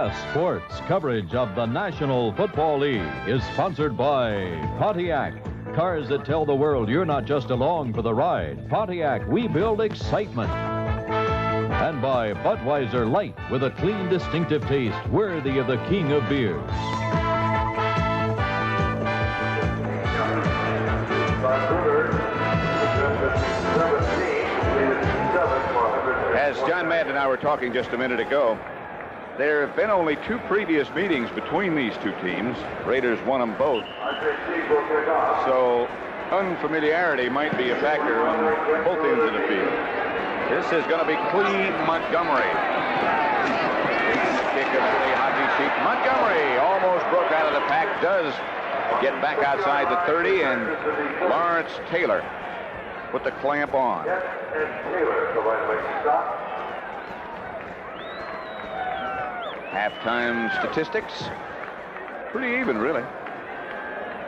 CBS Sports coverage of the National Football League is sponsored by Pontiac. Cars that tell the world you're not just along for the ride. Pontiac, we build excitement. And by Budweiser Light, with a clean, distinctive taste worthy of the king of beers. As John Madden and I were talking just a minute ago, there have been only 2 previous meetings between these 2 teams. Raiders won them both. So unfamiliarity might be a factor on both ends of the field. This is going to be Clee Montgomery. Kick of the hockey sheet. Montgomery almost broke out of the pack. Does get back outside the 30, and Lawrence Taylor put the clamp on. Halftime statistics, pretty even, really.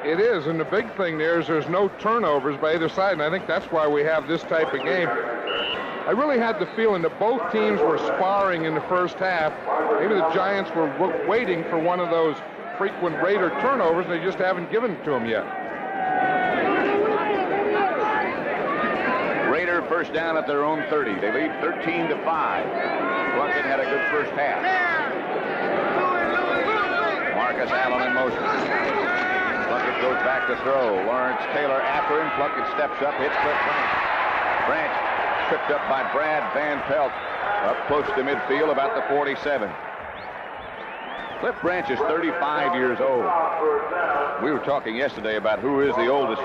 It is, and the big thing there is there's no turnovers by either side, and I think that's why we have this type of game. I really had the feeling that both teams were sparring in the first half. Maybe the Giants were waiting for one of those frequent Raider turnovers, and they just haven't given it to them yet. Raider first down at their own 30. They lead 13-5. Plunkett had a good first half. Marcus Allen in motion. Plunkett goes back to throw. Lawrence Taylor after him. Plunkett steps up, hits Cliff Branch. Branch tripped up by Brad Van Pelt. Up close to midfield, about the 47. Cliff Branch is 35 years old. We were talking yesterday about who is the oldest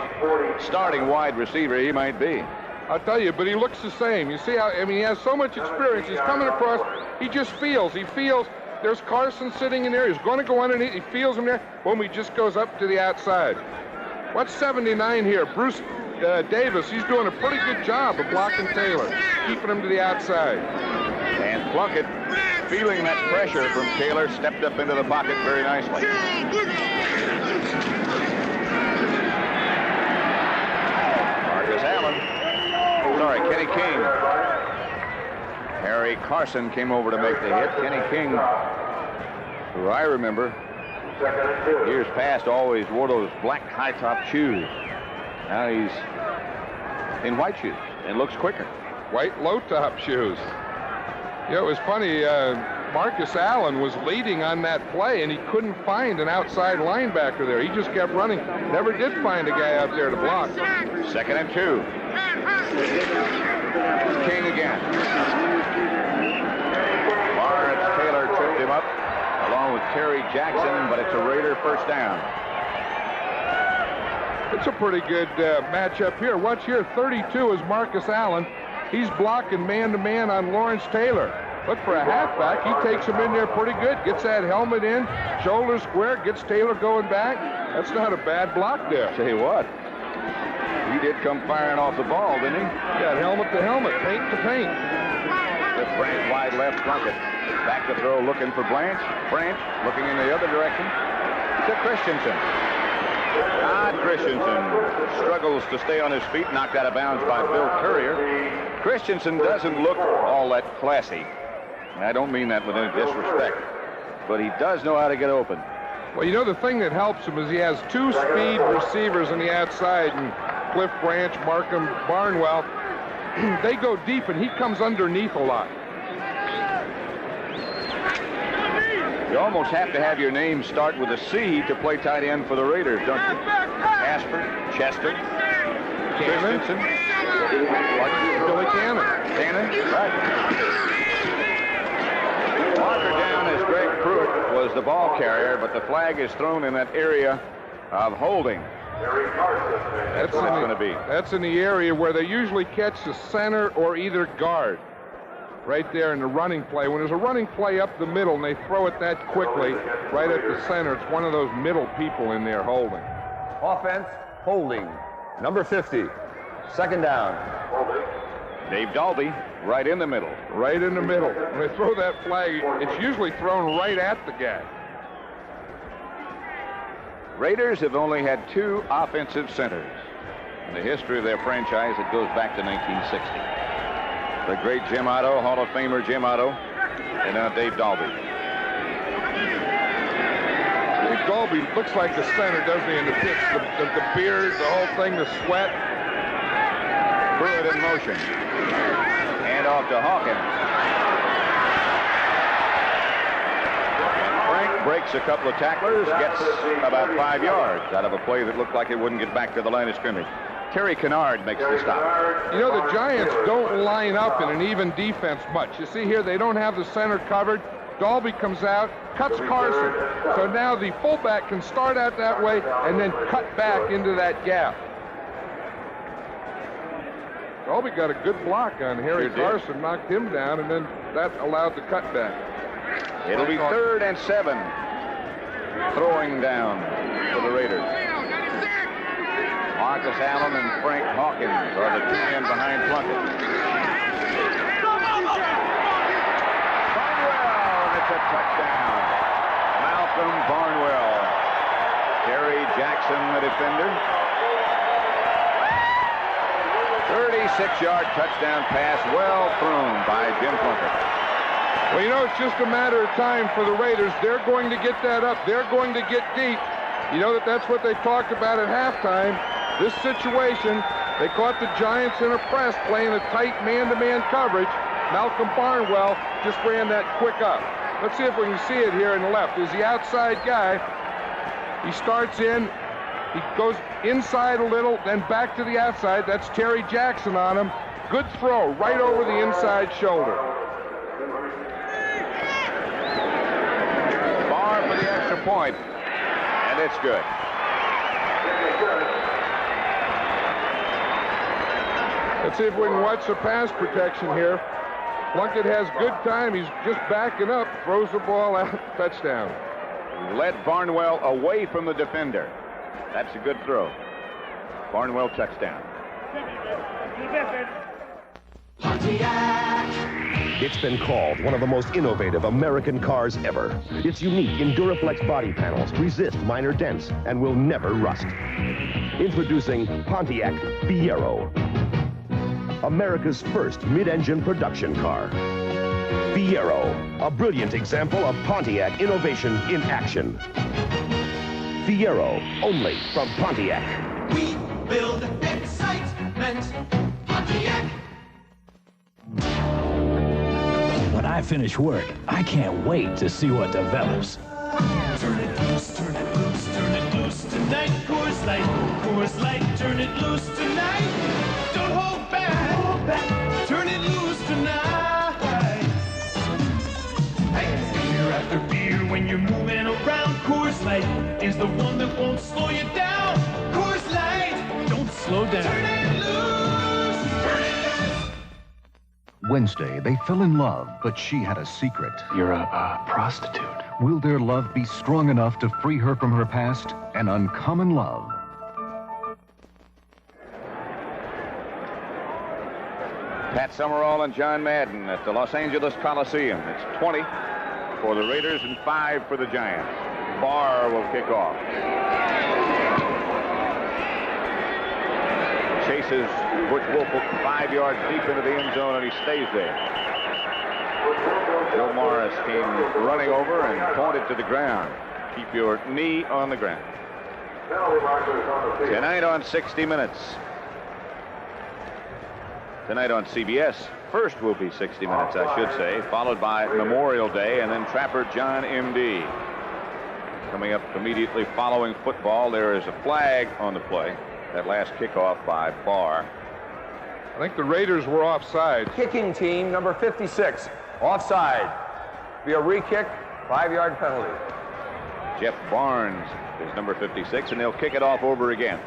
starting wide receiver he might be. I'll tell you, but he looks the same. You see how, I mean, he has so much experience. He's coming across. He just feels. He feels there's Carson sitting in there. He's going to go underneath. He feels him there. Boom, he just goes up to the outside. What's 79 here? Bruce Davis. He's doing a pretty good job of blocking Taylor, keeping him to the outside. And Plunkett, feeling that pressure from Taylor, stepped up into the pocket very nicely. Marcus Allen. Sorry, Kenny King. Harry Carson came over to make the hit. Kenny King, who I remember, years past always wore those black high-top shoes. Now he's in white shoes and looks quicker. White low-top shoes. Yeah, it was funny. Marcus Allen was leading on that play, and he couldn't find an outside linebacker there. He just kept running. Never did find a guy out there to block. 2nd and 2. King again. Lawrence Taylor tripped him up along with Terry Jackson, but it's a Raider first down. It's a pretty good matchup here. Watch here, 32 is Marcus Allen. He's blocking man-to-man on Lawrence Taylor. Look, for a halfback, he takes him in there pretty good. Gets that helmet in, shoulder square, gets Taylor going back. That's not a bad block there. Tell you what, he did come firing off the ball, didn't he? Yeah, helmet to helmet, paint to paint. The Branch wide left, Plunkett. Back to throw, looking for Branch. Branch looking in the other direction to Christensen. Todd Christensen struggles to stay on his feet, knocked out of bounds by Bill Courier. Christensen doesn't look all that classy. And I don't mean that with any disrespect, but he does know how to get open. Well, you know, the thing that helps him is he has 2 speed receivers on the outside, and Cliff Branch, Markham, Barnwell, they go deep, and he comes underneath a lot. You almost have to have your name start with a C to play tight end for the Raiders, don't you? Casper, Chester, Christensen, Billy Cannon. Right. Walker down as Greg Pruitt was the ball carrier, but the flag is thrown in that area of holding. That's what it's going to be. That's in the area where they usually catch the center or either guard. Right there in the running play. When there's a running play up the middle and they throw it that quickly, right at the center, it's one of those middle people in there holding. Offense, holding. Number 50. 2nd down. Dave Dalby, right in the middle. Right in the middle. When they throw that flag, it's usually thrown right at the guy. Raiders have only had 2 offensive centers in the history of their franchise. It goes back to 1960. The great Jim Otto, Hall of Famer Jim Otto, and now Dave Dalby. Dalby looks like the center, doesn't he, in the pitch? The beard, the whole thing, the sweat. Pruitt in motion. Hand off to Hawkins. Frank breaks a couple of tacklers, gets about 5 yards out of a play that looked like it wouldn't get back to the line of scrimmage. Terry Kennard makes the stop. You know, the Giants don't line up in an even defense much. You see here, they don't have the center covered. Dalby comes out, cuts Carson. So now the fullback can start out that way and then cut back into that gap. Dalby got a good block on Harry Carson, knocked him down, and then that allowed the cutback. It'll be 3rd and 7. Throwing down for the Raiders. Marcus Allen and Frank Hawkins are the 2 men behind Plunkett. Barnwell, and it's a touchdown. Malcolm Barnwell. Terry Jackson, the defender. 36-yard touchdown pass, well thrown by Jim Plunkett. Well, you know, it's just a matter of time for the Raiders. They're going to get that up. They're going to get deep. You know that's what they talked about at halftime. This situation, they caught the Giants in a press playing a tight man-to-man coverage. Malcolm Barnwell just ran that quick up. Let's see if we can see it here in the left. Is the outside guy. He starts in. He goes inside a little, then back to the outside. That's Terry Jackson on him. Good throw right over the inside shoulder. Barr for the extra point, and it's good. Let's see if we can watch the pass protection here. Plunkett has good time. He's just backing up, throws the ball out, touchdown. Led Barnwell away from the defender. That's a good throw. Barnwell touchdown. It's been called one of the most innovative American cars ever. Its unique Enduraflex body panels resist minor dents and will never rust. Introducing Pontiac Fiero, America's first mid-engine production car. Fiero, a brilliant example of Pontiac innovation in action. Fiero, only from Pontiac. We build excitement, Pontiac. When I finish work, I can't wait to see what develops. Turn it loose, turn it loose, turn it loose tonight. Coors Light, turn it loose tonight. Don't hold back, turn it loose tonight. Hey, beer after beer when you're moving around. Coors Light is the one that won't slow you down. Coors Light, don't slow down. Turn it loose, turn it loose. Wednesday, they fell in love, but she had a secret. You're a prostitute. Will their love be strong enough to free her from her past? An uncommon love. Pat Summerall and John Madden at the Los Angeles Coliseum. It's 20 for the Raiders and 5 for the Giants. Barr will kick off. Chases Butch Wolfe 5 yards deep into the end zone, and he stays there. Joe Morris came running over and pointed to the ground. Keep your knee on the ground. Tonight on 60 Minutes. Tonight on CBS, first will be 60 Minutes, I should say, followed by Memorial Day, and then Trapper John M.D. Coming up immediately following football, there is a flag on the play. That last kickoff by Barr. I think the Raiders were offside. Kicking team, number 56, offside. Be a re-kick, 5-yard penalty. Jeff Barnes is number 56, and they'll kick it off over again.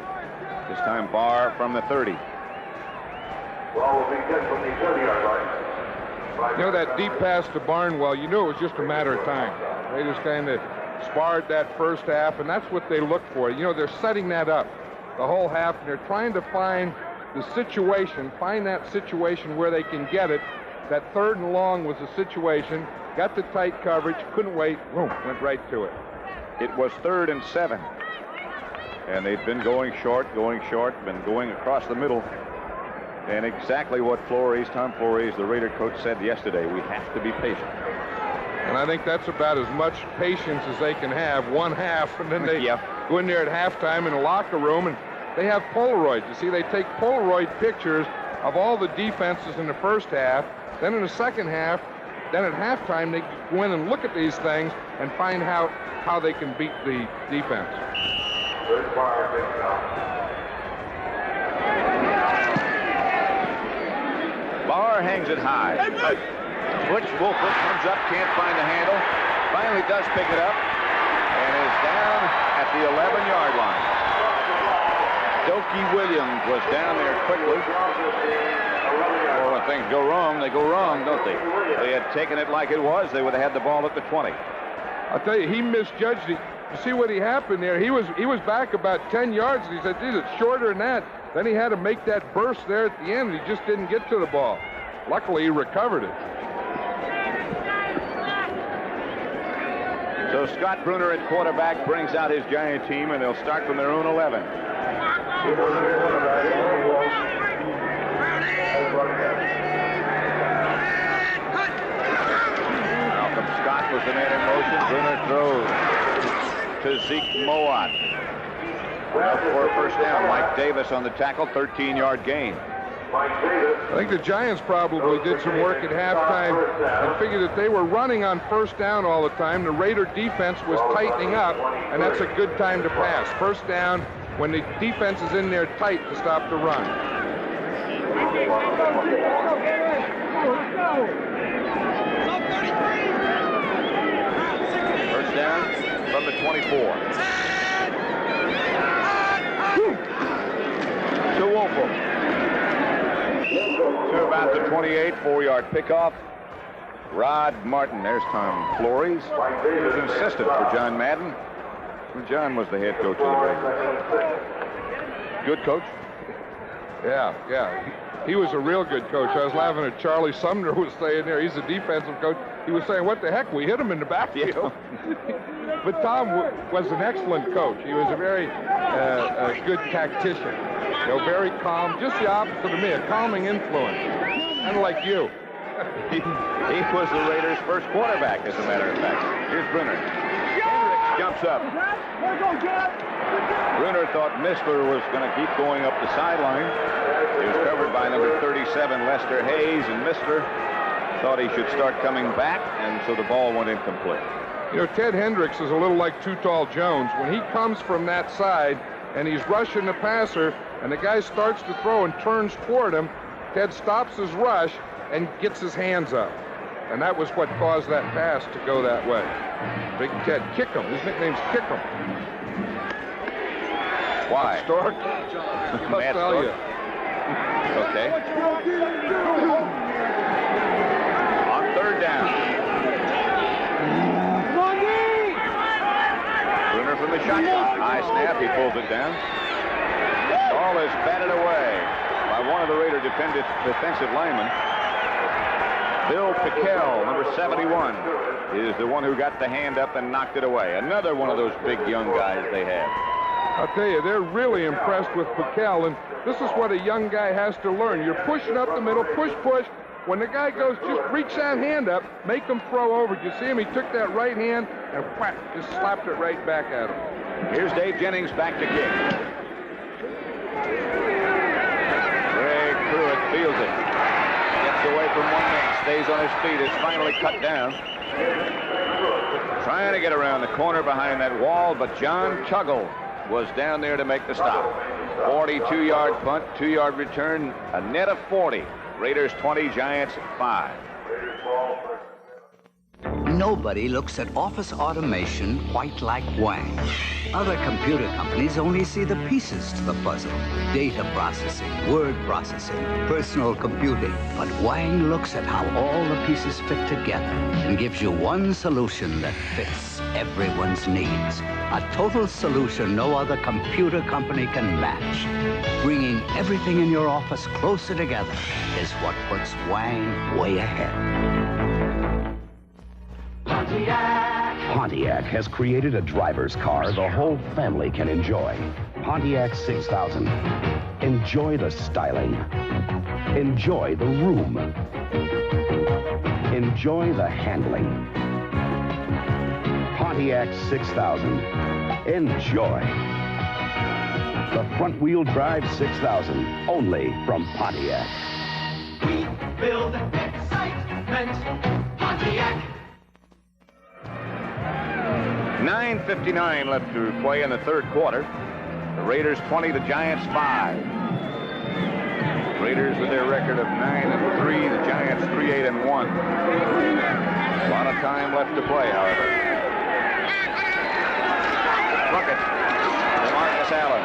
This time Barr from the 30. You know, that deep pass to Barnwell, you knew it was just a matter of time. They just kind of sparred that first half, and that's what they look for. You know, they're setting that up the whole half, and they're trying to find the situation, find that situation where they can get it. That 3rd and long was the situation. Got the tight coverage, couldn't wait, boom, went right to it. It was 3rd and 7. And they've been going short, been going across the middle. And exactly what Tom Flores, the Raider coach, said yesterday, we have to be patient. And I think that's about as much patience as they can have, one half, and then they go in there at halftime in the locker room, and they have Polaroids. You see, they take Polaroid pictures of all the defenses in the first half. Then in the second half, then at halftime, they go in and look at these things and find out how they can beat the defense. Barr hangs it high. Butch Wolford comes up, can't find the handle. Finally does pick it up and is down at the 11-yard line. Dokey Williams was down there quickly. Well, when things go wrong, they go wrong, don't they? If they had taken it like it was, they would have had the ball at the 20. I'll tell you, he misjudged it. You see what he happened there? He was back about 10 yards, and he said, geez, it's shorter than that. Then he had to make that burst there at the end, and he just didn't get to the ball. Luckily, he recovered it. So Scott Bruner at quarterback brings out his Giant team, and they'll start from their own 11. Malcolm Scott was the man in motion. Bruner throws to Zeke Mowat. Well, for a first down. Mike Davis on the tackle, 13-yard gain. I think the Giants probably did some work at halftime and figured that they were running on first down all the time. The Raider defense was tightening up, and that's a good time to pass. First down when the defense is in there tight to stop the run. First down from the 24. To Wolford. To about the 28, 4-yard pickoff. Rod Martin, there's Tom Flores. He was an assistant for John Madden. John was the head coach of the Raiders. Good coach? Yeah. He was a real good coach. I was laughing at Charlie Sumner was saying there. He's a defensive coach. He was saying, what the heck? We hit him in the backfield. But Tom was an excellent coach. He was a very good tactician. Very calm. Just the opposite of me, a calming influence. Kind of like you. He was the Raiders' first quarterback, as a matter of fact. Here's Bruner. Hendricks jumps up. Bruner thought Mistler was going to keep going up the sideline. He was covered by number 37, Lester Hayes, and Mistler thought he should start coming back, and so the ball went incomplete. Ted Hendricks is a little like Too Tall Jones. When he comes from that side and he's rushing the passer, and the guy starts to throw and turns toward him, Ted stops his rush and gets his hands up. And that was what caused that pass to go that way. Big Ted, Kickham. His nickname's Kickham. Why? Stork? Matt Stork? Okay. On third down. Bruner from the shotgun. High snap. He pulls it down. Ball is batted away by one of the Raider defensive linemen. Bill Pickell, number 71, is the one who got the hand up and knocked it away. Another one of those big young guys they have. I'll tell you, they're really impressed with Pickell, and this is what a young guy has to learn. You're pushing up the middle, push. When the guy goes, just reach that hand up, make him throw over. You see him? He took that right hand and whack, just slapped it right back at him. Here's Dave Jennings back to kick. Greg Pruitt feels it. Gets away from one man, stays on his feet. It's finally cut down. Trying to get around the corner behind that wall, but John Tuggle was down there to make the stop. 42-yard punt, 2-yard return, a net of 40. Raiders 20, Giants 5. Nobody looks at office automation quite like Wang. Other computer companies only see the pieces to the puzzle. Data processing, word processing, personal computing. But Wang looks at how all the pieces fit together and gives you one solution that fits everyone's needs. A total solution no other computer company can match. Bringing everything in your office closer together is what puts Wang way ahead. Pontiac has created a driver's car the whole family can enjoy. Pontiac 6000. Enjoy the styling. Enjoy the room. Enjoy the handling. Pontiac 6000. Enjoy. The front-wheel drive 6000, only from Pontiac. We build excitement. Pontiac. 9:59 left to play in the third quarter. The Raiders 20, the Giants 5. Raiders with their record of 9-3, the Giants 3-8-1. A lot of time left to play, however. Plunkett to Marcus Allen.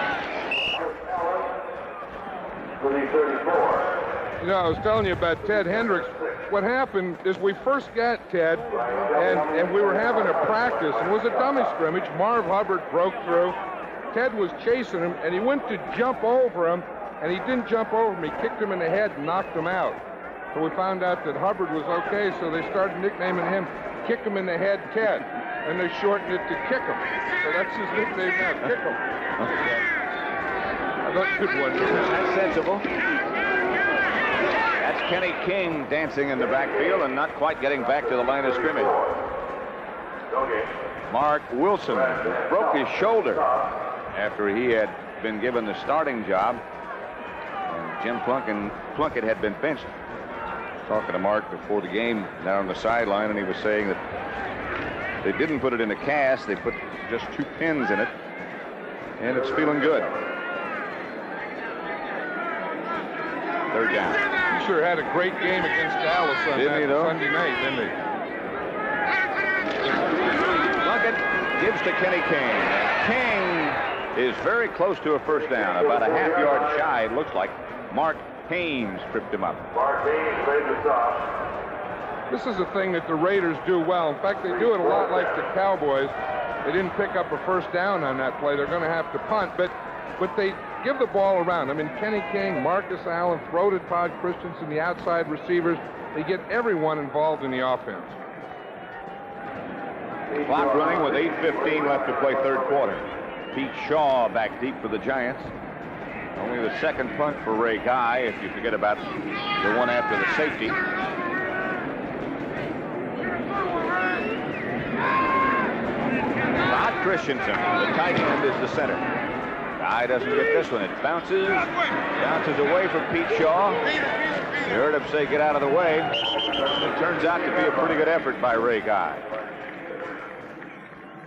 You know, I was telling you about Ted Hendricks. What happened is we first got Ted, and we were having a practice, and it was a dummy scrimmage. Marv Hubbard broke through. Ted was chasing him, and he went to jump over him, and he didn't jump over him. He kicked him in the head and knocked him out. So we found out that Hubbard was okay, so they started nicknaming him Kick Him in the Head Ted, and they shortened it to Kick Him. So that's his nickname now, Kick Him. I thought good one. That's sensible. That's Kenny King dancing in the backfield and not quite getting back to the line of scrimmage. Mark Wilson broke his shoulder after he had been given the starting job. And Jim Plunkett had been benched. Talking to Mark before the game down on the sideline, and he was saying that they didn't put it in a cast. They put just 2 pins in it, and it's feeling good. Third down. He sure had a great game against Dallas on Didn't he, though? Sunday night, didn't he? Plunkett gives to Kenny King. King is very close to a first down, about a half-yard shy, it looks like. Mark Haynes tripped him up. This is a thing that the Raiders do well. In fact, they do it a lot like the Cowboys. They didn't pick up a first down on that play. They're going to have to punt, but they give the ball around. I mean, Kenny King, Marcus Allen, throw to Todd Christensen, the outside receivers. They get everyone involved in the offense. Clock running with 8:15 left to play third quarter. Pete Shaw back deep for the Giants. Only the second punt for Ray Guy, if you forget about the one after the safety. Todd Christensen, the tight end, is the center. Guy doesn't get this one. It bounces away from Pete Shaw. You heard him say, get out of the way. It turns out to be a pretty good effort by Ray Guy.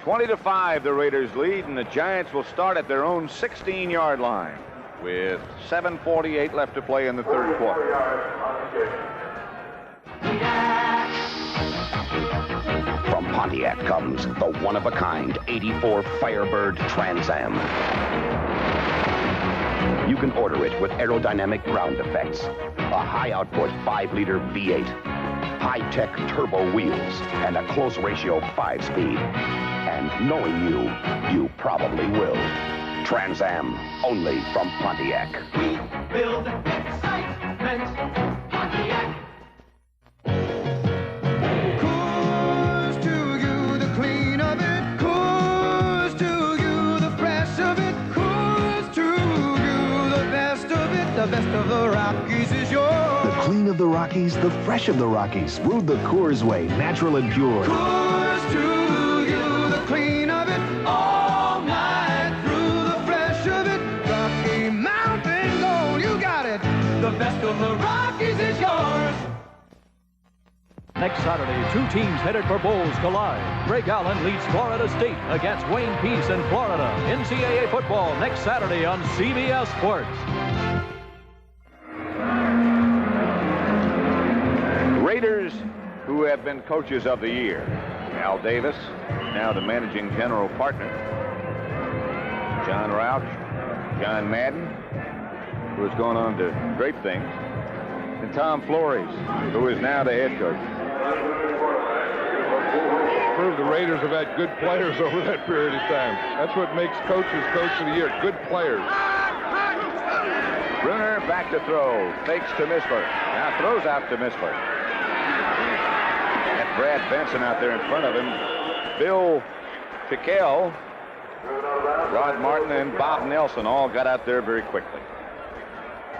20-5, the Raiders lead, and the Giants will start at their own 16-yard line with 7:48 left to play in the third quarter. From Pontiac comes the one-of-a-kind 84 Firebird Trans Am. You can order it with aerodynamic ground effects, a high-output 5-liter V8, high-tech turbo wheels, and a close ratio 5-speed. And knowing you probably will. Trans Am, only from Pontiac. We build excitement. Pontiac. Coors to you, the clean of it. Coors to you, the fresh of it. Coors to you, the best of it. The best of the Rockies is yours. The clean of the Rockies, the fresh of the Rockies. Brewed the Coors way, natural and pure. Coors to you, the clean of it. All night through, the fresh of it. Rocky Mountain Gold, you got it. The best of the Rockies is yours. Next Saturday, 2 teams headed for bowls collide. Greg Allen leads Florida State against Wayne Peace in Florida. NCAA football next Saturday on CBS Sports. Raiders, who have been coaches of the year. Al Davis, now the managing general partner. John Rauch, John Madden, who has gone on to great things. And Tom Flores, who is now the head coach. Prove the Raiders have had good players over that period of time. That's what makes coaches coach of the year, good players. Bruner back to throw, fakes to Misler. Now throws out to Misler. And Brad Benson out there in front of him. Bill Piquel, Rod Martin, and Bob Nelson all got out there very quickly.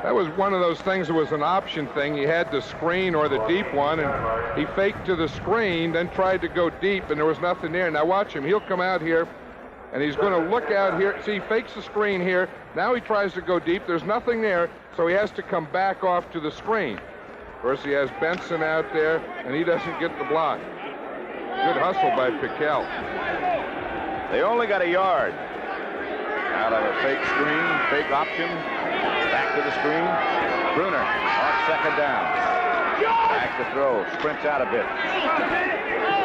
That was one of those things that was an option thing. He had the screen or the deep one, and he faked to the screen, then tried to go deep, and there was nothing there. Now watch him. He'll come out here, and he's going to look out here. See, he fakes the screen here. Now he tries to go deep. There's nothing there, so he has to come back off to the screen. Of course, he has Benson out there, and he doesn't get the block. Good hustle by Piquel. They only got a yard out of a fake screen, fake option. Back to the screen. Bruner on second down. Back to throw. Sprints out a bit.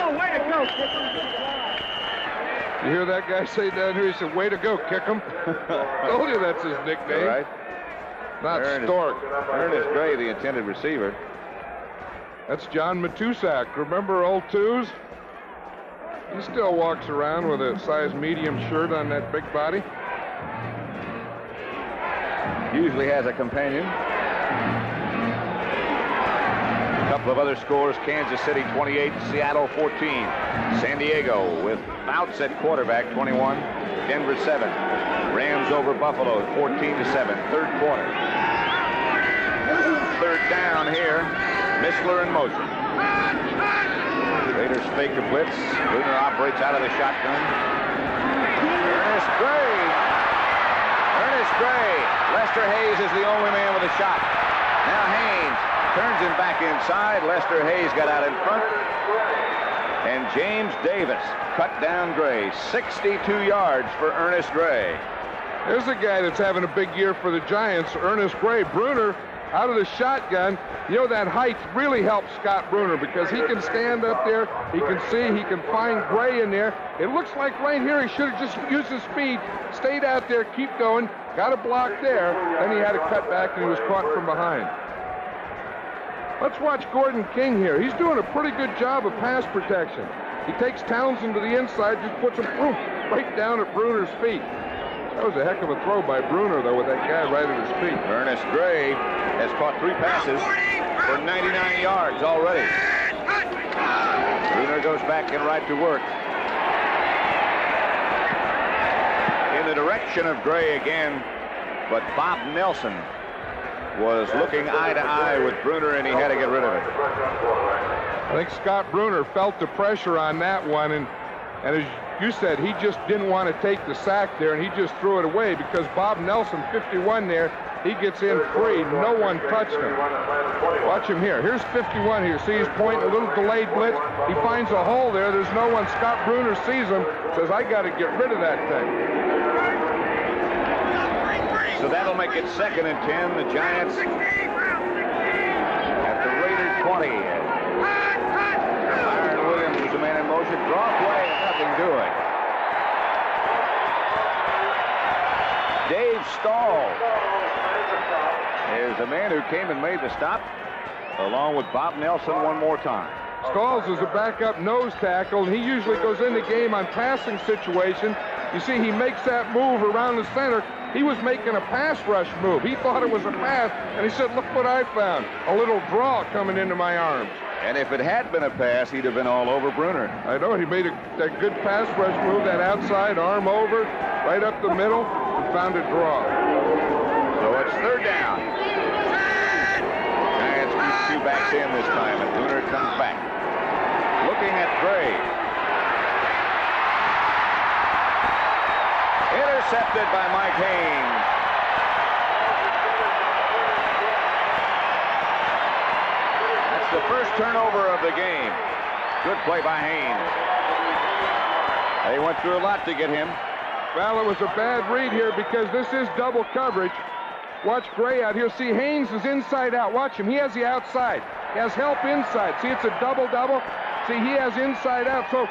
Oh, way to go. You hear that guy say down here? He said, way to go, kick him. Told you that's his nickname. All right. Not Stork. Ernest Gray, the intended receiver. That's John Matusak. Remember old Twos? He still walks around with a size medium shirt on that big body. Usually has a companion. A couple of other scores. Kansas City 28, Seattle 14. San Diego with Fouts at quarterback 21. Denver 7. Rams over Buffalo 14-7. Third quarter. Third down here. Missler in motion. Raiders fake a blitz. Bruner operates out of the shotgun. Ernest Gray. Ernest Gray. Lester Hayes is the only man with a shot. Now Haynes turns him back inside. Lester Hayes got out in front. And James Davis cut down Gray. 62 yards for Ernest Gray. There's a guy that's having a big year for the Giants, Ernest Gray. Bruner out of the shotgun. You know, that height really helps Scott Bruner because he can stand up there, he can see, he can find Gray in there. It looks like right here he should have just used his speed, stayed out there, keep going, got a block there, then he had to cut back and he was caught from behind. Let's watch Gordon King here. He's doing a pretty good job of pass protection. He takes Townsend to the inside, just puts him right down at Bruner's feet. That was a heck of a throw by Bruner, though, with that guy right at his feet. Ernest Gray has caught 3 passes for 99 yards already. Bruner goes back and right to work. In the direction of Gray again, but Bob Nelson was looking eye to eye with Bruner, and he had to get rid of it. I think Scott Bruner felt the pressure on that one, and as you said, he just didn't want to take the sack there, and he just threw it away because Bob Nelson, 51 there, he gets in free. No one touched him. Watch him here. Here's 51 here. See, he's pointing a little delayed blitz. He finds a hole there. There's no one. Scott Bruner sees him, says, I got to get rid of that thing. So that'll make it 2nd and 10. The Giants at the Raider 20. Byron Williams is the man in motion. Draw play and nothing doing. Dave Stahl is the man who came and made the stop, along with Bob Nelson one more time. Stalls is a backup nose tackle, and he usually goes in the game on passing situation. You see, he makes that move around the center. He was making a pass rush move. He thought it was a pass, and he said, look what I found. A little draw coming into my arms. And if it had been a pass, he'd have been all over Bruner. I know. He made that good pass rush move, that outside arm over, right up the middle, and found a draw. So it's 3rd down. Giants keep 2 backs in this time, and Bruner comes back. Looking at Gray. Intercepted by Mike Haynes. That's the first turnover of the game. Good play by Haynes. They went through a lot to get him. Well, it was a bad read here because this is double coverage. Watch Gray out here. See, Haynes is inside out. Watch him. He has the outside. He has help inside. See, it's a double-double. See, he has inside out. So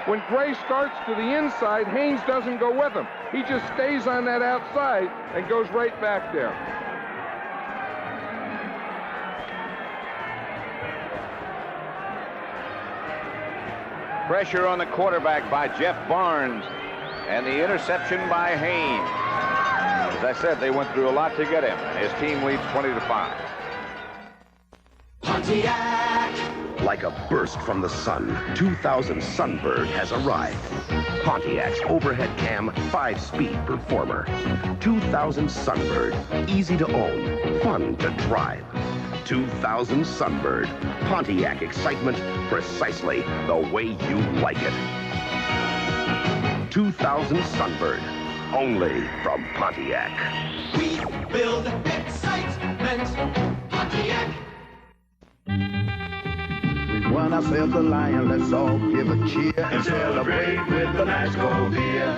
when Gray starts to the inside, Haynes doesn't go with him. He just stays on that outside and goes right back there. Pressure on the quarterback by Jeff Barnes, and the interception by Haynes. As I said, they went through a lot to get him. His team leads 20-5. Pontiac, Like a burst from the sun, 2000 Sunbird has arrived. Pontiac's overhead cam 5-speed performer. 2000 Sunbird, easy to own, fun to drive. 2000 Sunbird, Pontiac excitement precisely the way you like it. 2000 Sunbird, only from Pontiac. We build excitement, Pontiac. We won ourselves a lion, let's all give a cheer and celebrate with a nice cold beer.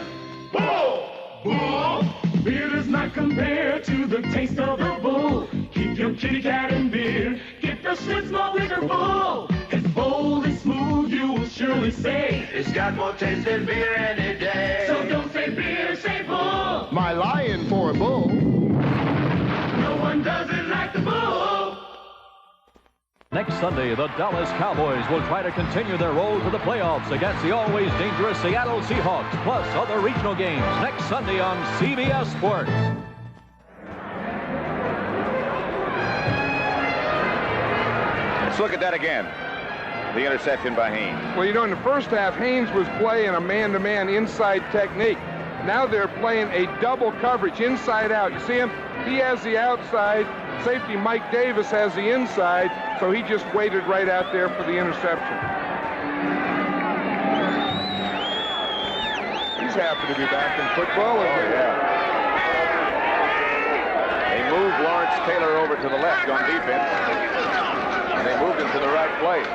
Bull! Bull! Beer does not compare to the taste of a bull. Keep your kitty cat in beer. Get the Schlitz malt liquor Bull. It's bold and smooth, you will surely say. It's got more taste than beer any day. So don't say beer, say bull. My lion for a bull. No one does it like the bull. Next Sunday, the Dallas Cowboys will try to continue their road to the playoffs against the always dangerous Seattle Seahawks, plus other regional games next Sunday on CBS Sports. Let's look at that again. The interception by Haynes. Well, you know, in the first half, Haynes was playing a man-to-man inside technique. Now they're playing a double coverage, inside out. You see him? He has the outside. Safety Mike Davis has the inside, so he just waited right out there for the interception. He's happy to be back in football. Yeah. They moved Lawrence Taylor over to the left on defense, and they moved him to the right place.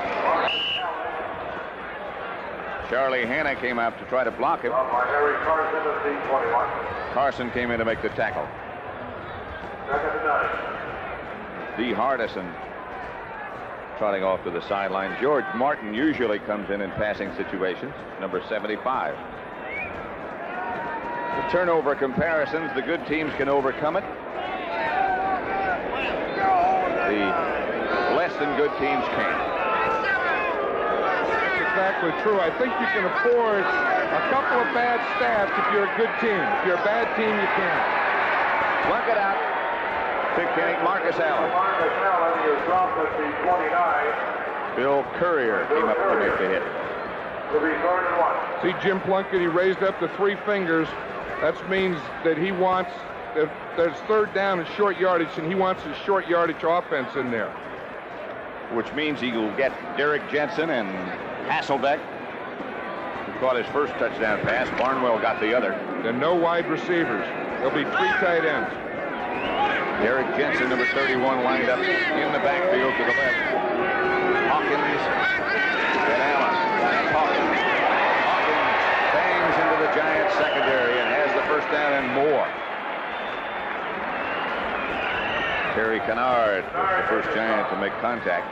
Charlie Hanna came out to try to block him. Carson came in to make the tackle. Dee Hardison trotting off to the sideline. George Martin usually comes in passing situations, number 75. The turnover comparisons, the good teams can overcome it. The less than good teams can't. That's exactly true. I think you can afford a couple of bad stats if you're a good team. If you're a bad team, you can't. Plunk it out. Pick Kenny, Marcus Allen. Marcus Allen is dropped at the 29. Bill Courier came up to make the hit. Will be 3rd and 1. See Jim Plunkett, he raised up the 3 fingers. That means that he wants, that there's 3rd down and short yardage, and he wants his short yardage offense in there. Which means he will get Derek Jensen and Hasselbeck, who caught his first touchdown pass. Barnwell got the other. And no wide receivers. There'll be 3 tight ends. Derek Jensen, number 31, lined up in the backfield to the left. Hawkins and Allen. That's Hawkins. Hawkins bangs into the Giants secondary and has the first down and more. Terry Kennard was the first Giant to make contact.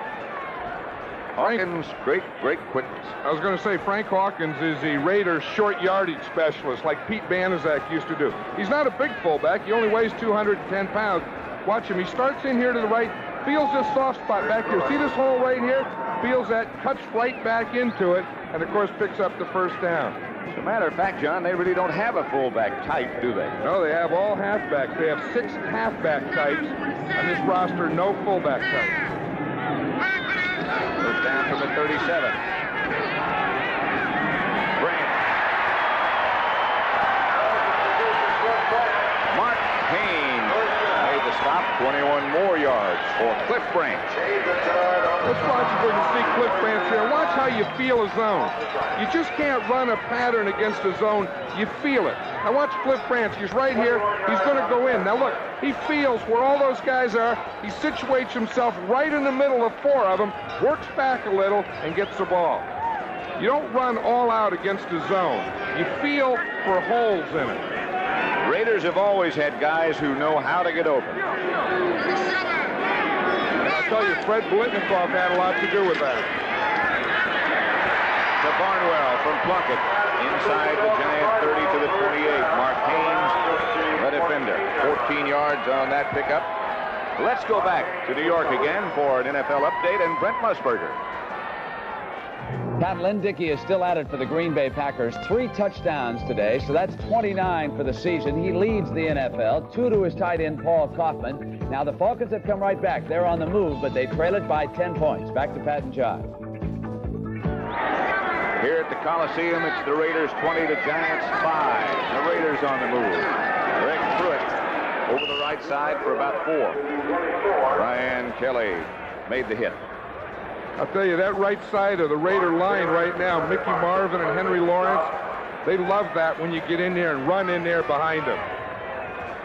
Hawkins, great quickness. I was going to say Frank Hawkins is the Raiders' short yardage specialist, like Pete Banaszak used to do. He's not a big fullback. He only weighs 210 pounds. Watch him. He starts in here to the right, feels this soft spot back here. See this hole right here? Feels that, cuts right back into it, and of course picks up the first down. As a matter of fact, John, they really don't have a fullback type, do they? No, they have all halfbacks. They have 6 halfback types. On this roster, no fullback type. First down from the 37. Branch. Mark Haynes made the stop. 21 more yards for Cliff Branch. Let's watch if we can see Cliff Branch here. Watch how you feel a zone. You just can't run a pattern against a zone. You feel it. Now watch Cliff Branch. He's right here. He's going to go in. Now look, he feels where all those guys are. He situates himself right in the middle of 4 of them, works back a little, and gets the ball. You don't run all out against a zone. You feel for holes in it. Raiders have always had guys who know how to get open. And I'll tell you, Fred Blitnikoff had a lot to do with that. To Barnwell from Plunkett. Inside the Giant 30 to the 28. Mark Haynes, the defender. 14 yards on that pickup. Let's go back to New York again for an NFL update and Brent Musburger. Pat Lynn-Dickey is still at it for the Green Bay Packers. 3 touchdowns today, so that's 29 for the season. He leads the NFL, 2 to his tight end, Paul Kaufman. Now, the Falcons have come right back. They're on the move, but they trail it by 10 points. Back to Pat and John. Here at the Coliseum, it's the Raiders 20, the Giants 5. The Raiders on the move. Greg Pruitt over the right side for about 4. Brian Kelly made the hit. I'll tell you, that right side of the Raider line right now, Mickey Marvin and Henry Lawrence, they love that when you get in there and run in there behind them.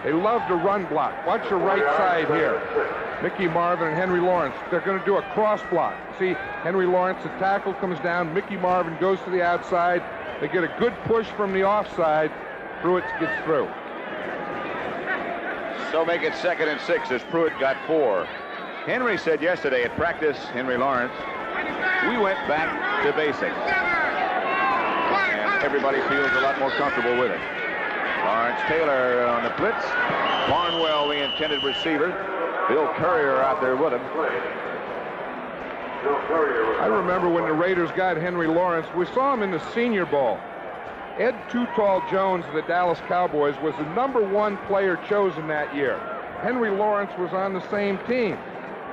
They love to run block. Watch the right side here. Mickey Marvin and Henry Lawrence, they're going to do a cross block. See, Henry Lawrence, the tackle comes down. Mickey Marvin goes to the outside. They get a good push from the offside. Pruitt gets through. So make it 2nd and 6 as Pruitt got 4. Henry said yesterday at practice, Henry Lawrence, we went back to basics. And everybody feels a lot more comfortable with it. Lawrence Taylor on the blitz. Barnwell, the intended receiver. Bill Courier out there with him. I remember when the Raiders got Henry Lawrence, we saw him in the Senior Bowl. Ed Too Tall Jones of the Dallas Cowboys was the #1 player chosen that year. Henry Lawrence was on the same team.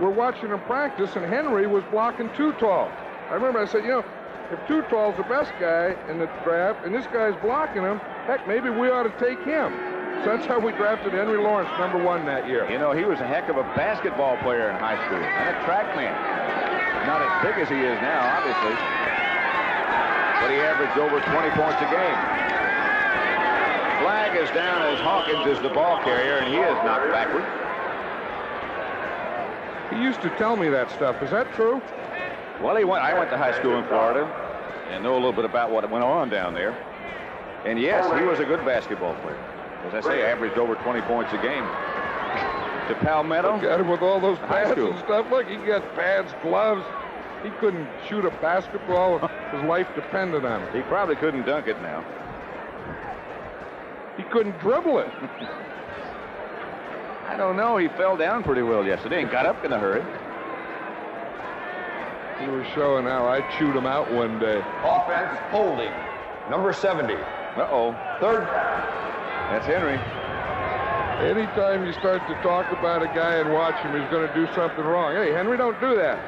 We're watching him practice, and Henry was blocking Too Tall. I remember I said, you know, if Too Tall's the best guy in the draft, and this guy's blocking him, heck, maybe we ought to take him. So that's how we drafted Henry Lawrence #1 that year. You know, he was a heck of a basketball player in high school and a track man. Not as big as he is now, obviously, but he averaged over 20 points a game. Flag is down as Hawkins is the ball carrier, and he is knocked backward. He used to tell me that stuff. Is that true? Well, I went to high school in Florida and know a little bit about what went on down there. And yes, he was a good basketball player. As I say, averaged over 20 points a game. To Palmetto. Look at him with all those pads and stuff. Look, he got pads, gloves. He couldn't shoot a basketball. His life depended on it. He probably couldn't dunk it now. He couldn't dribble it. I don't know. He fell down pretty well yesterday and got up in a hurry. He was showing how I chewed him out one day. Offense holding. Number 70. Uh-oh. 3rd. That's Henry. Anytime you start to talk about a guy and watch him, he's going to do something wrong. Hey, Henry, don't do that.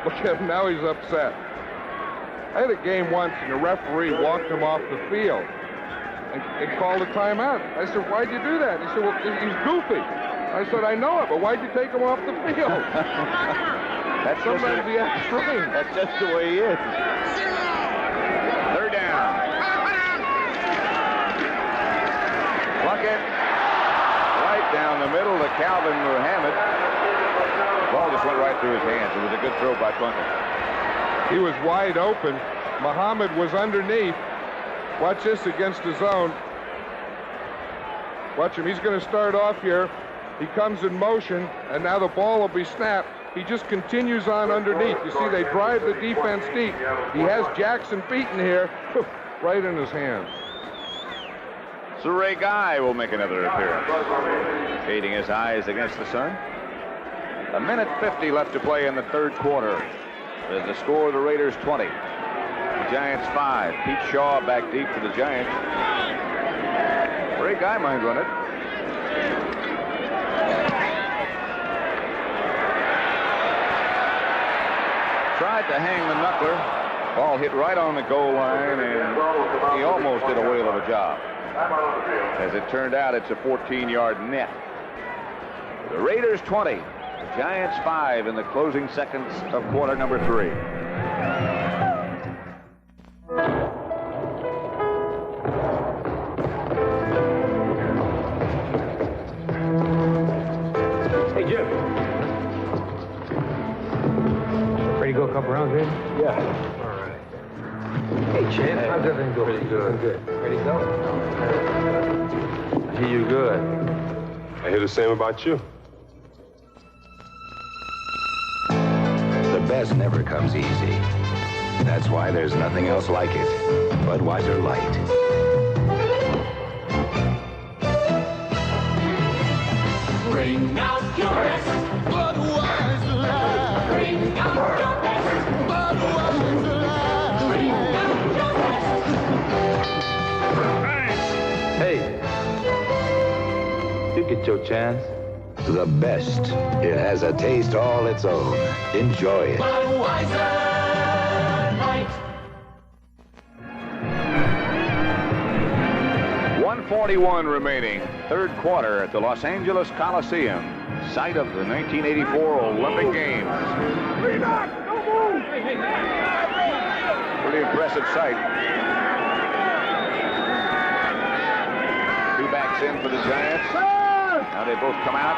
Look at him now, he's upset. I had a game once, and the referee walked him off the field and called a timeout. I said, why'd you do that? He said, well, he's goofy. I said, I know it, but why'd you take him off the field? Sometimes he acts strange. That's just the way he is. 3rd down. Plunkett right down the middle to Calvin Muhammad. The ball just went right through his hands. It was a good throw by Plunkett. He was wide open. Muhammad was underneath. Watch this against the zone. Watch him. He's going to start off here. He comes in motion, and now the ball will be snapped. He just continues on underneath. You see, they drive the defense deep. He has Jackson beaten here, right in his hands. So Ray Guy will make another appearance. Shading his eyes against the sun. 1:50 left to play in the 3rd quarter. There's the score, the Raiders 20. The Giants 5. Pete Shaw back deep for the Giants. Ray Guy might run it. Tried to hang the knuckler. Ball hit right on the goal line, and he almost did a whale of a job. As it turned out, it's a 14-yard net. The Raiders 20, the Giants 5 in the closing seconds of quarter number 3. Hey, Jim. Ready to go a couple rounds, man? Yeah. All right. Hey, Chan, how's everything going? Pretty good. Good. Ready to go? I hear you good. I hear the same about you. The best never comes easy. That's why there's nothing else like it. Budweiser Light. Bring out your best Budweiser Light. Bring out your best Budweiser Light. Bring out your best. Hey. You get your chance. The best. It has a taste all its own. Enjoy it. Budweiser Light. 2:41 remaining. Third quarter at the Los Angeles Coliseum, site of the 1984 Olympic Games. Pretty impressive sight. Two backs in for the Giants. Now they both come out.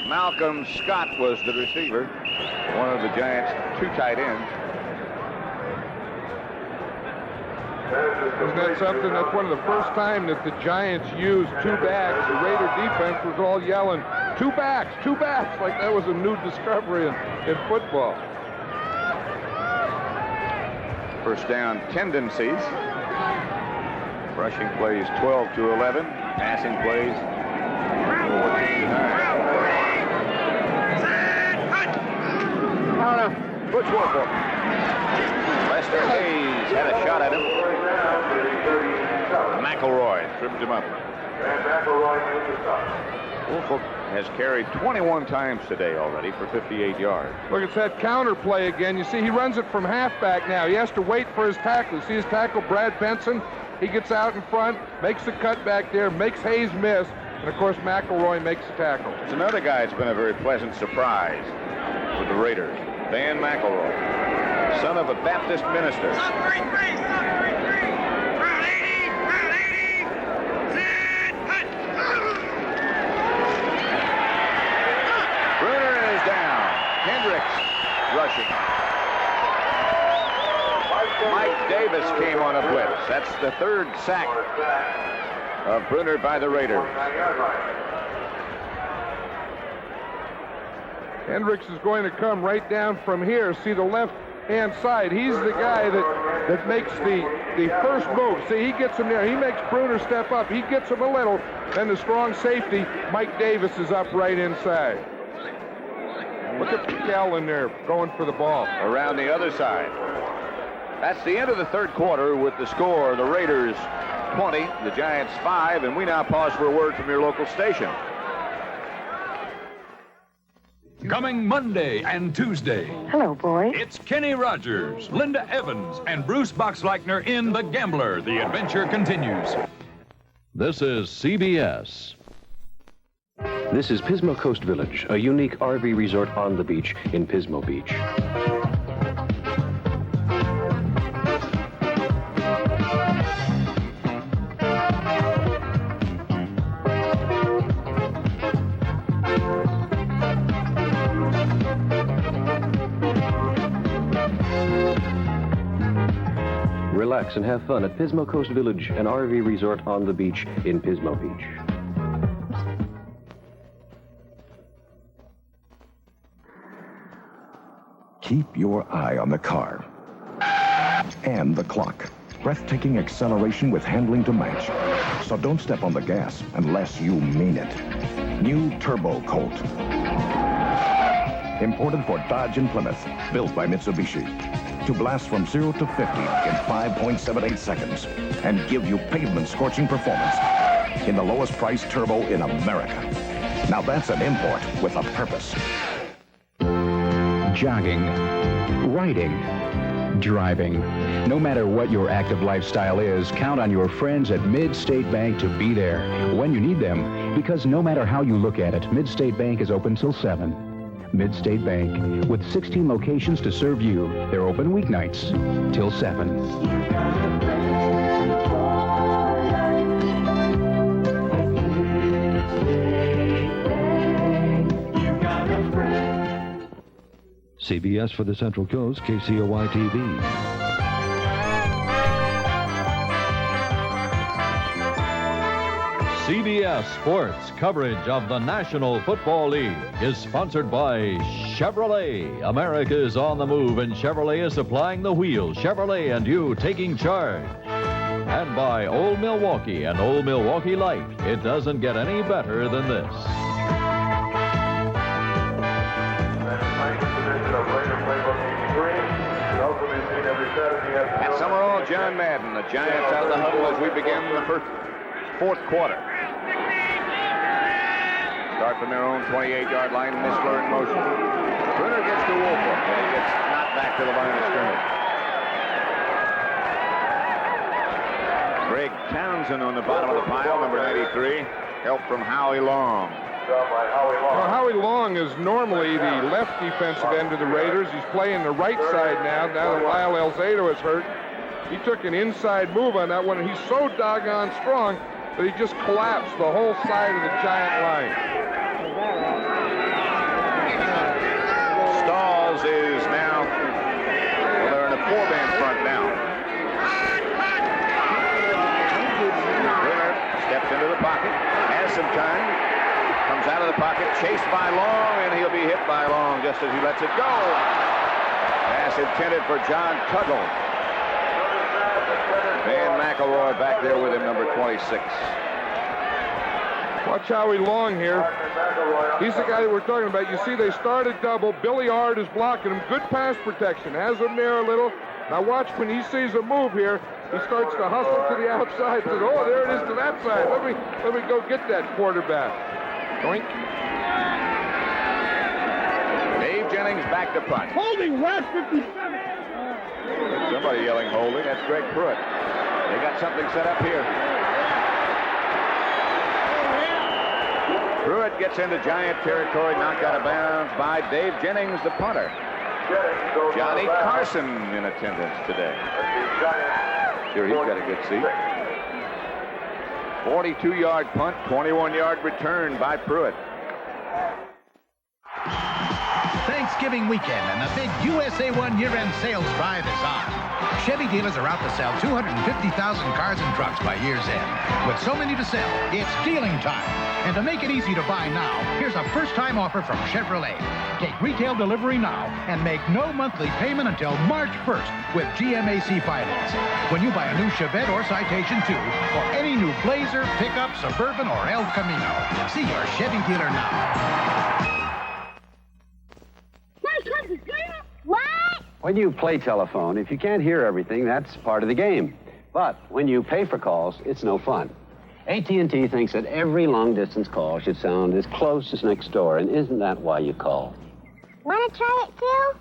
Malcolm Scott was the receiver. One of the Giants' two tight ends. Isn't that something? That's one of the first time that the Giants used two backs. The Raider defense was all yelling, two backs, like that was a new discovery in football. First down tendencies. Rushing plays 12 to 11. Passing plays 14 to 9. Butch Wolford. Lester Hayes had a shot at him. McElroy tripped him up. Wolford has carried 21 times today already for 58 yards. Look, it's that counter play again. You see, he runs it from halfback now. He has to wait for his tackle. You see his tackle, Brad Benson? He gets out in front, makes the cut back there, makes Hayes miss, and of course McElroy makes the tackle. It's another guy that's been a very pleasant surprise with the Raiders. Dan McElroy, son of a Baptist minister. Bruner is down. Hendricks rushing. Mike Davis came on a blitz. That's the third sack of Bruner by the Raiders. Hendricks is going to come right down from here. See the left-hand side. He's the guy that makes the first move. See, he gets him there. He makes Bruner step up. He gets him a little. Then the strong safety, Mike Davis, is up right inside. Look at Kell in there going for the ball. Around the other side. That's the end of the third quarter with the score, the Raiders 20, the Giants 5, and we now pause for a word from your local station. Coming Monday and Tuesday. Hello, boy. It's Kenny Rogers, Linda Evans, and Bruce Boxleitner in The Gambler. The adventure continues. This is CBS. This is Pismo Coast Village, a unique RV resort on the beach in Pismo Beach. Relax and have fun at Pismo Coast Village, an RV resort on the beach in Pismo Beach. Keep your eye on the car and the clock. Breathtaking acceleration with handling to match. So don't step on the gas unless you mean it. New Turbo Colt. Imported for Dodge and Plymouth. Built by Mitsubishi. To blast from 0 to 50 in 5.78 seconds. And give you pavement-scorching performance in the lowest price turbo in America. Now that's an import with a purpose. Jogging, riding, driving. No matter what your active lifestyle is, count on your friends at Mid-State Bank to be there when you need them. Because no matter how you look at it, Mid-State Bank is open till 7. Mid-State Bank, with 16 locations to serve you. They're open weeknights till 7. CBS for the Central Coast, KCOY-TV. CBS Sports coverage of the National Football League is sponsored by Chevrolet. America is on the move, and Chevrolet is supplying the wheels. Chevrolet and you taking charge. And by Old Milwaukee and Old Milwaukee Light. It doesn't get any better than this. At Summerall, John Madden, the Giants out of the huddle as we begin the fourth quarter. Start from their own 28-yard line, Missler in motion. Bruner gets to Wolford, and he gets knocked back to the line of scrimmage. Greg Townsend on the bottom of the pile, number 93. Help from Howie Long. Well, Howie Long is normally the left defensive end of the Raiders. He's playing the right side now that Lyle Alzado is hurt. He took an inside move on that one, and he's so doggone strong that he just collapsed the whole side of the Giant line. Stalls is now, well, they're in a 4-man front now. Winner steps into the pocket, has some time, comes out of the pocket, chased by Long, and he'll be hit by Long just as he lets it go. Pass intended for John Tuggle. Van McElroy back there with him, number 26. Watch Howie Long here. He's the guy that we're talking about. You see, they started double. Billy Ard is blocking him. Good pass protection. Has him there a little. Now watch when he sees a move here. He starts to hustle to the outside. Says, oh, there it is to that side. Let me go get that quarterback. Doink. Dave Jennings back to punt. Holding Rat 57. Somebody yelling holding. That's Greg Pruitt. They got something set up here. Pruitt gets into Giant territory, knocked out of bounds by Dave Jennings, the punter. Johnny Carson in attendance today. Sure, he's got a good seat. 42-yard punt, 21-yard return by Pruitt. Thanksgiving weekend and the big USA 1 year-end sales drive is on. Chevy dealers are out to sell 250,000 cars and trucks by year's end. With so many to sell, it's dealing time. And to make it easy to buy now, here's a first-time offer from Chevrolet. Take retail delivery now and make no monthly payment until March 1st with GMAC Finance. When you buy a new Chevette or Citation 2, or any new Blazer, pickup, Suburban, or El Camino, see your Chevy dealer now. What? When you play telephone, if you can't hear everything, that's part of the game. But when you pay for calls, it's no fun. AT&T thinks that every long-distance call should sound as close as next door, and isn't that why you call? Want to try it, Phil?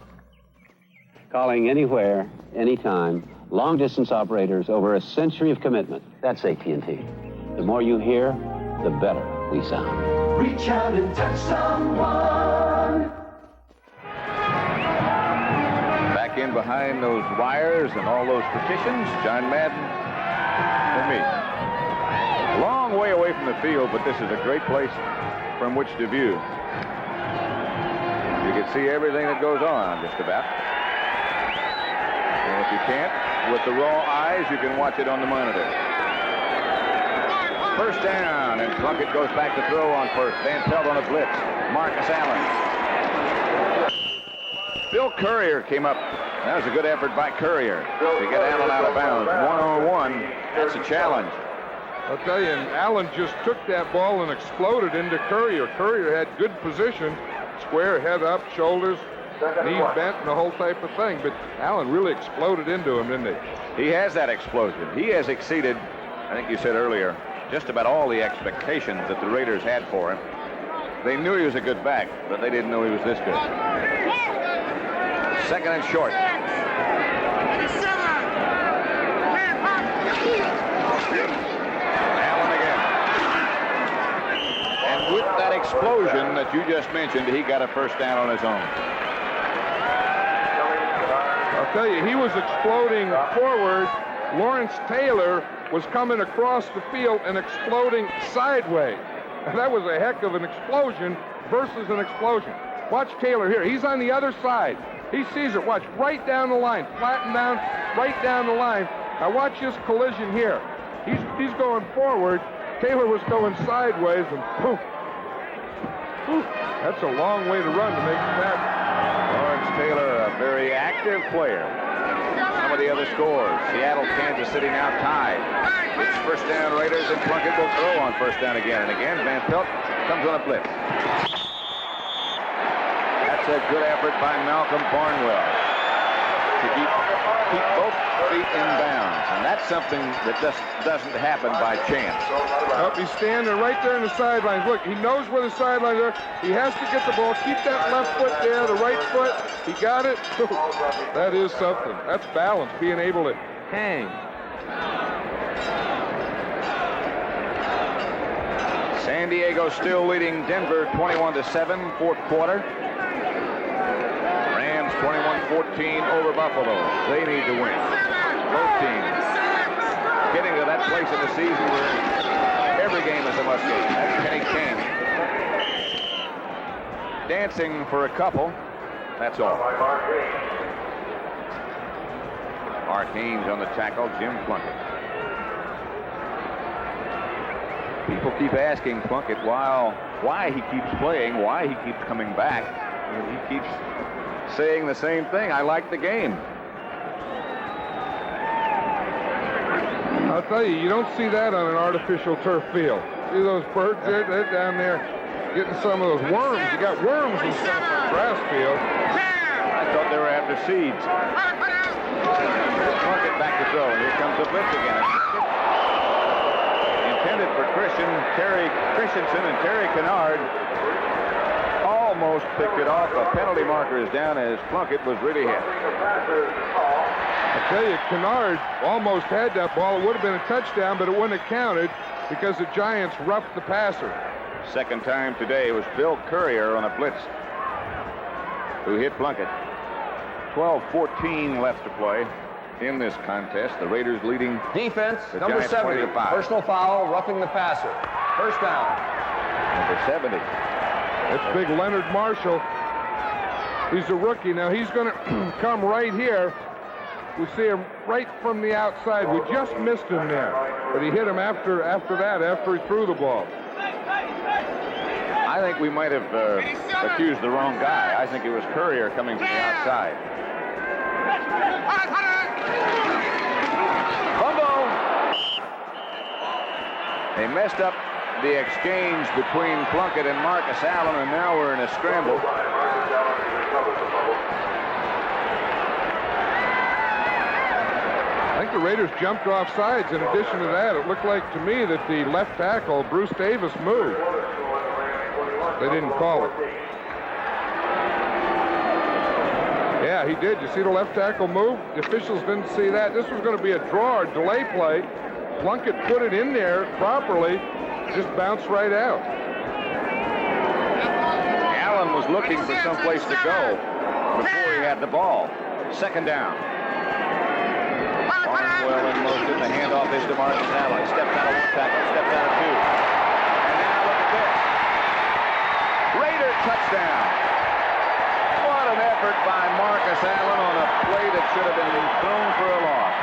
Calling anywhere, anytime, long-distance operators over a century of commitment. That's AT&T. The more you hear, the better we sound. Reach out and touch someone. Back in behind those wires and all those partitions, John Madden and me. Long way away from the field, but this is a great place from which to view. You can see everything that goes on, just about. And if you can't, with the raw eyes, you can watch it on the monitor. First down, and Plunkett goes back to throw on first. Van Pelt on a blitz. Marcus Allen. Bill Courier came up. That was a good effort by Courier to get Allen out of bounds. One-on-one. That's a challenge. I'll tell you, and Allen just took that ball and exploded into Courier. Courier had good position, square, head up, shoulders, knees bent, and the whole type of thing. But Allen really exploded into him, didn't he? He has that explosion. He has exceeded, I think you said earlier, just about all the expectations that the Raiders had for him. They knew he was a good back, but they didn't know he was this good. Second and short. Allen again. And with that explosion that you just mentioned, he got a first down on his own. I'll tell you, he was exploding forward. Lawrence Taylor was coming across the field and exploding sideways. And that was a heck of an explosion versus an explosion. Watch Taylor here. He's on the other side. He sees it. Watch, right down the line. Flatten down, right down the line. Now watch his collision here. He's going forward. Taylor was going sideways, and poof. Poof. That's a long way to run to make that. Lawrence Taylor, a very active player. Some of the other scores. Seattle, Kansas City now tied. It's first down Raiders, and Plunkett will throw on first down again. And again, Van Pelt comes on a blitz. That's a good effort by Malcolm Barnwell to keep both feet in bounds. And that's something that just doesn't happen by chance. Nope, he's standing right there in the sidelines. Look, he knows where the sidelines are. He has to get the ball. Keep that left foot there, the right foot. He got it. That is something. That's balance, being able to hang. San Diego still leading Denver 21-7, fourth quarter. Rams 21-14 over Buffalo. They need to win. Both teams getting to that place in the season where every game is a must game. That's Kenny King. Dancing for a couple. That's all. Mark Haynes on the tackle. Jim Plunkett. People keep asking Plunkett why he keeps playing, why he keeps coming back. And he keeps saying the same thing. I like the game. I'll tell you don't see that on an artificial turf field. See those birds they're down there getting some of those worms. You got worms and stuff on the grass field. I thought they were after seeds. Plunkett back to throw, and here comes the blitz again. Intended for Terry Christensen, and Terry Kennard almost picked it off. A penalty marker is down as Plunkett was really hit. I tell you, Kennard almost had that ball. It would have been a touchdown, but it wouldn't have counted because the Giants roughed the passer. Second time today was Bill Courier on a blitz who hit Plunkett. 12-14 left to play in this contest. The Raiders leading defense, the number Giants 70. 20-5. Personal foul, roughing the passer. First down. Number 70. It's big Leonard Marshall. He's a rookie. Now he's going to come right here. We see him right from the outside. We just missed him there. But he hit him after that, after he threw the ball. I think we might have accused the wrong guy. I think it was Courier coming from the outside. Fumble! They messed up the exchange between Plunkett and Marcus Allen, and now we're in a scramble. I think the Raiders jumped off sides. In addition to that, it looked like to me that the left tackle, Bruce Davis, moved. They didn't call it. Yeah, he did. You see the left tackle move? The officials didn't see that. This was going to be a draw or delay play. Plunkett put it in there properly, just bounced right out. Allen was looking for someplace to go before he had the ball. Second down. Barnwell in motion. The handoff is to Marcus Allen. Steps out of one tackle, steps out of two. And now look at this. Raider touchdown. What an effort by Marcus Allen on a play that should have been thrown for a loss.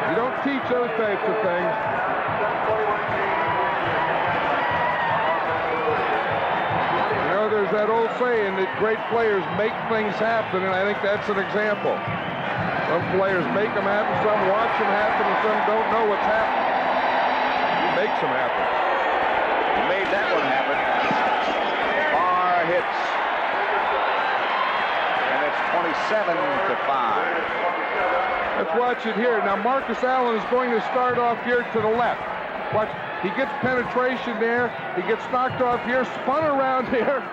You don't teach those types of things. There's that old saying that great players make things happen, and I think that's an example. Some players make them happen, some watch them happen, and some don't know what's happening. He makes them happen. He made that one happen. Barr hits. And it's 27-5. Let's watch it here. Now, Marcus Allen is going to start off here to the left. Watch. He gets penetration there. He gets knocked off here, spun around there,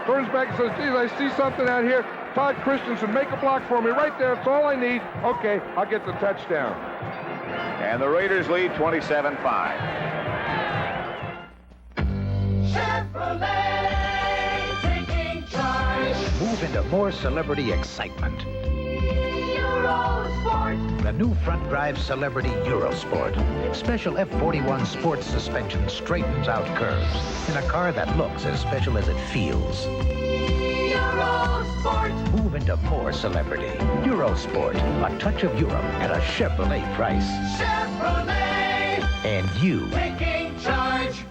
turns back and says, geez, I see something out here. Todd Christensen, make a block for me right there. That's all I need. Okay, I'll get the touchdown. And the Raiders lead 27-5. Chevrolet taking charge. Move into more celebrity excitement. The new front drive Celebrity Eurosport. Special F41 sports suspension straightens out curves in a car that looks as special as it feels. Eurosport. Move into more celebrity. Eurosport. A touch of Europe at a Chevrolet price. Chevrolet. And you. Taking charge.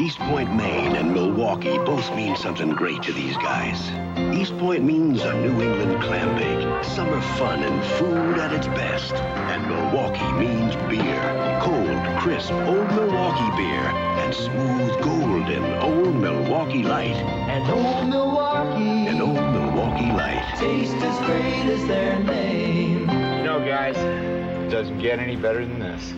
East Point, Maine and Milwaukee both mean something great to these guys. East Point means a New England clam bake, summer fun and food at its best. And Milwaukee means beer, cold, crisp, old Milwaukee beer, and smooth golden old Milwaukee Light. And old Milwaukee. And old Milwaukee Light. Taste as great as their name. You know, guys, it doesn't get any better than this.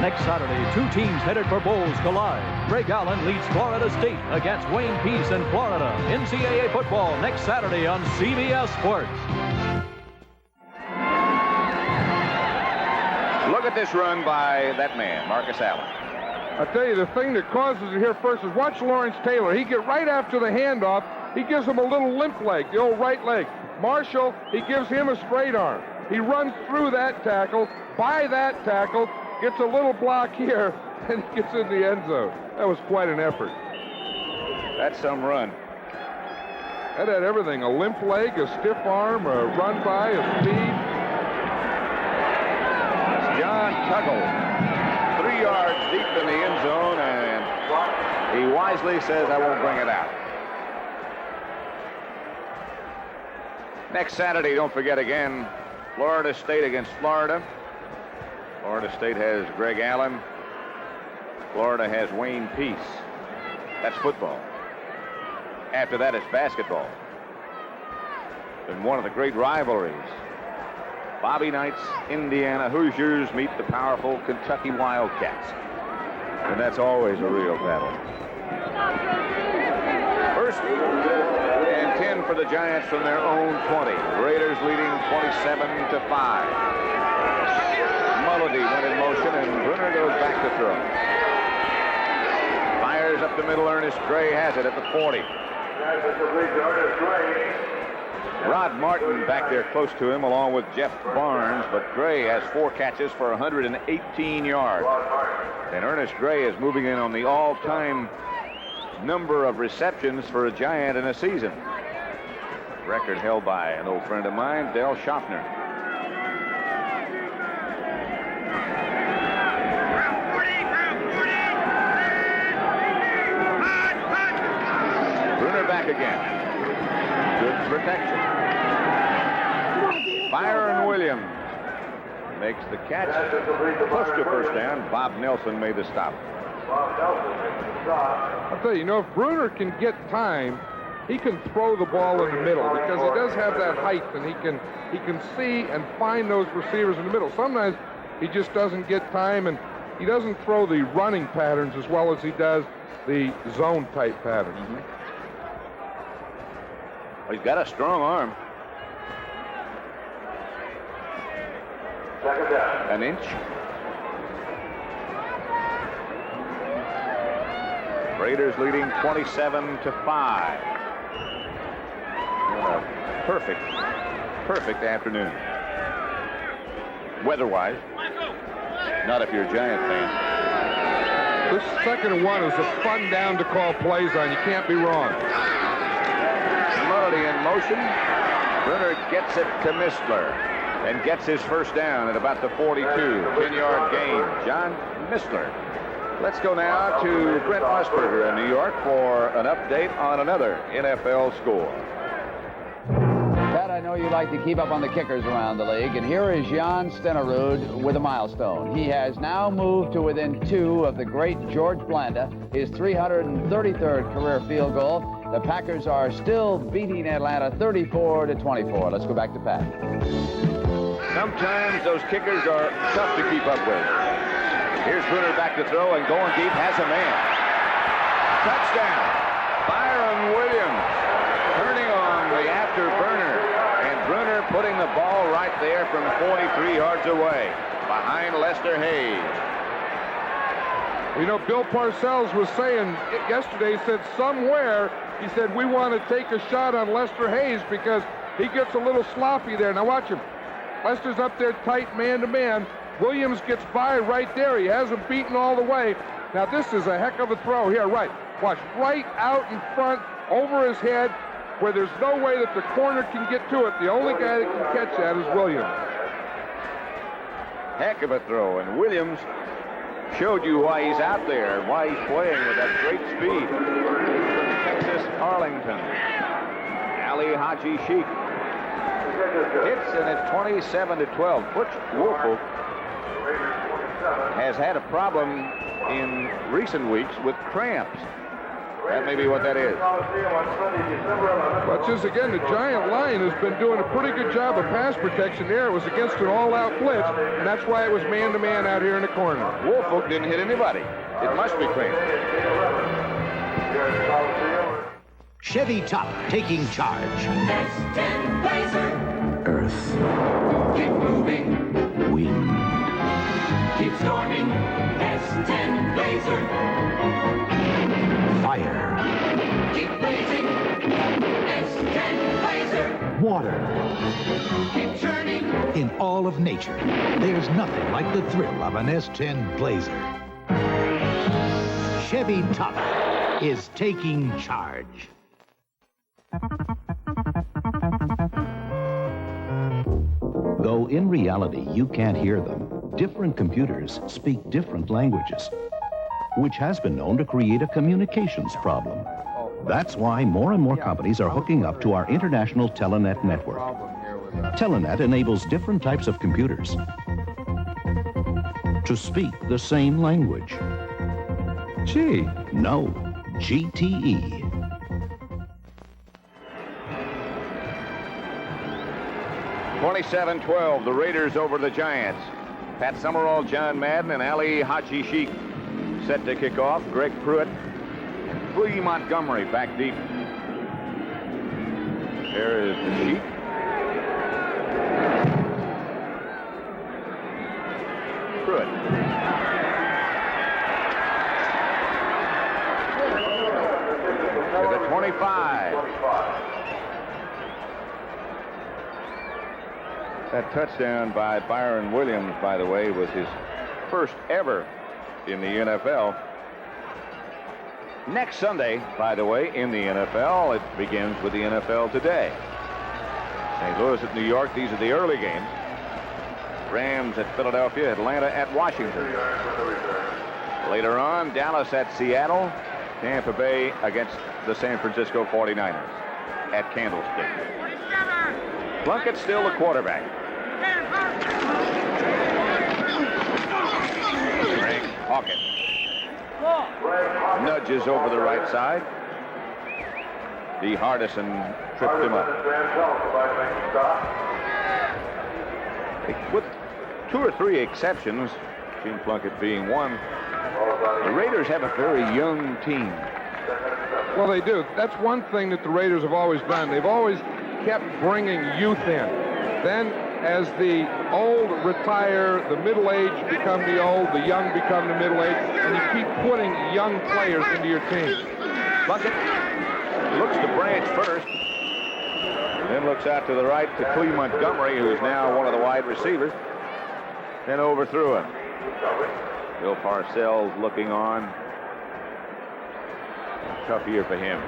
Next Saturday, two teams headed for bowls collide. Greg Allen leads Florida State against Wayne Peace in Florida. NCAA football next Saturday on CBS Sports. Look at this run by that man, Marcus Allen. I tell you, the thing that causes it here first is watch Lawrence Taylor. He get right after the handoff. He gives him a little limp leg, the old right leg. Marshall, he gives him a straight arm. He runs through that tackle, by that tackle, gets a little block here, and he gets in the end zone. That was quite an effort. That's some run. That had everything, a limp leg, a stiff arm, a run by, a speed. John Tuggle, 3 yards deep in the end zone, and he wisely says, I won't bring it out. Next Saturday, don't forget again, Florida State against Florida. Florida State has Greg Allen. Florida has Wayne Peace. That's football. After that, it's basketball. And one of the great rivalries. Bobby Knight's Indiana Hoosiers meet the powerful Kentucky Wildcats. And that's always a real battle. First and 10 for the Giants from their own 20. Raiders leading 27-5. Mulledy went in motion, and Bruner goes back to throw. Fires up the middle. Ernest Gray has it at the 40. Rod Martin back there close to him, along with Jeff Barnes, but Gray has 4 catches for 118 yards. And Ernest Gray is moving in on the all-time number of receptions for a Giant in a season. Record held by an old friend of mine, Del Schaffner. Bruner back again. Good protection. Byron Williams makes the catch. Close to first down. Bob Nelson made the stop. I'll tell you, if Bruner can get time, he can throw the ball in the middle because he does have that height, and he can see and find those receivers in the middle. Sometimes he just doesn't get time, and he doesn't throw the running patterns as well as he does the zone type patterns. Well, he's got a strong arm. An inch. Raiders leading 27-5. Perfect afternoon. Weather-wise. Not if you're a Giant fan. This second and 1 is a fun down to call plays on. You can't be wrong. Mulledy in motion. Bruner gets it to Mistler and gets his first down at about the 42. 10-yard gain. John Mistler. Let's go now to Brent Musburger in New York for an update on another NFL score. Pat, I know you like to keep up on the kickers around the league, and here is Jan Stenerud with a milestone. He has now moved to within 2 of the great George Blanda, his 333rd career field goal. The Packers are still beating Atlanta 34-24. Let's go back to Pat. Sometimes those kickers are tough to keep up with. Here's Bruner back to throw, and going deep, has a man. Touchdown. Byron Williams turning on the afterburner, and Bruner putting the ball right there from 43 yards away behind Lester Hayes. Bill Parcells was saying yesterday, he said somewhere, he said, we want to take a shot on Lester Hayes because he gets a little sloppy there. Now watch him. Lester's up there tight man-to-man. Williams gets by right there. He hasn't beaten all the way. Now this is a heck of a throw here, right. Watch, right out in front, over his head, where there's no way that the corner can get to it. The only guy that can catch that is Williams. Heck of a throw, and Williams showed you why he's out there and why he's playing with that great speed. From Texas Arlington, Ali Haji Sheikh hits, and it's 27-12. Butch Woolfolk has had a problem in recent weeks with cramps. That may be what that is. But just again, the Giant line has been doing a pretty good job of pass protection there. It was against an all-out blitz, and that's why it was man-to-man out here in the corner. Woolfolk didn't hit anybody. It must be clean. Chevy Top taking charge. S10 Blazer. Earth. Keep moving. Wind. Keep storming. S10 Blazer. Fire. Keep blazing. S10 Blazer. Water. Keep churning. In all of nature, there's nothing like the thrill of an S10 Blazer. Chevy Top is taking charge. Though in reality you can't hear them, different computers speak different languages, which has been known to create a communications problem. That's why more and more companies are hooking up to our international Telenet network. Telenet enables different types of computers to speak the same language. G. No, GTE. (27-12), the Raiders over the Giants. Pat Summerall, John Madden, and Ali Haji Sheik set to kick off. Greg Pruitt and Flea Montgomery back deep. There is the Sheik. Pruitt. To the 25. That touchdown by Byron Williams, by the way, was his first ever in the NFL. Next Sunday, by the way, in the NFL, it begins with the NFL Today. St. Louis at New York, these are the early games. Rams at Philadelphia, Atlanta at Washington. Later on, Dallas at Seattle, Tampa Bay against the San Francisco 49ers at Candlestick. Plunkett's still the quarterback. Greg Hawkins nudges over the right side. D. Hardison tripped him up. With 2 or 3 exceptions, Gene Plunkett being one, the Raiders have a very young team. Well, they do. That's one thing that the Raiders have always done. They've always kept bringing youth in. Then, as the old retire, the middle-aged become the old, the young become the middle-aged, and you keep putting young players into your team. Plunkett looks to Branch first, then looks out to the right to Flea Montgomery, who's now one of the wide receivers, then overthrew it. Bill Parcells looking on. A tough year for him.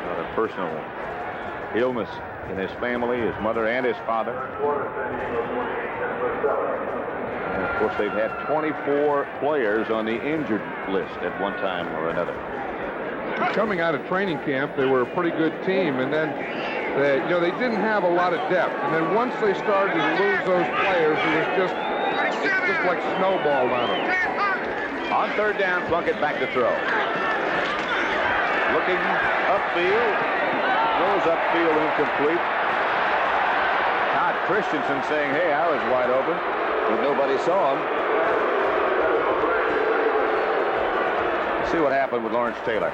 Not a personal illness in his family, his mother and his father. And of course, they've had 24 players on the injured list at one time or another. Coming out of training camp, they were a pretty good team, and then they didn't have a lot of depth. And then once they started to lose those players, it's just like snowballed on them. On third down, Plunkett back to throw. Looking upfield. Throws upfield incomplete. Todd Christensen saying, hey, I was wide open, but nobody saw him. Let's see what happened with Lawrence Taylor.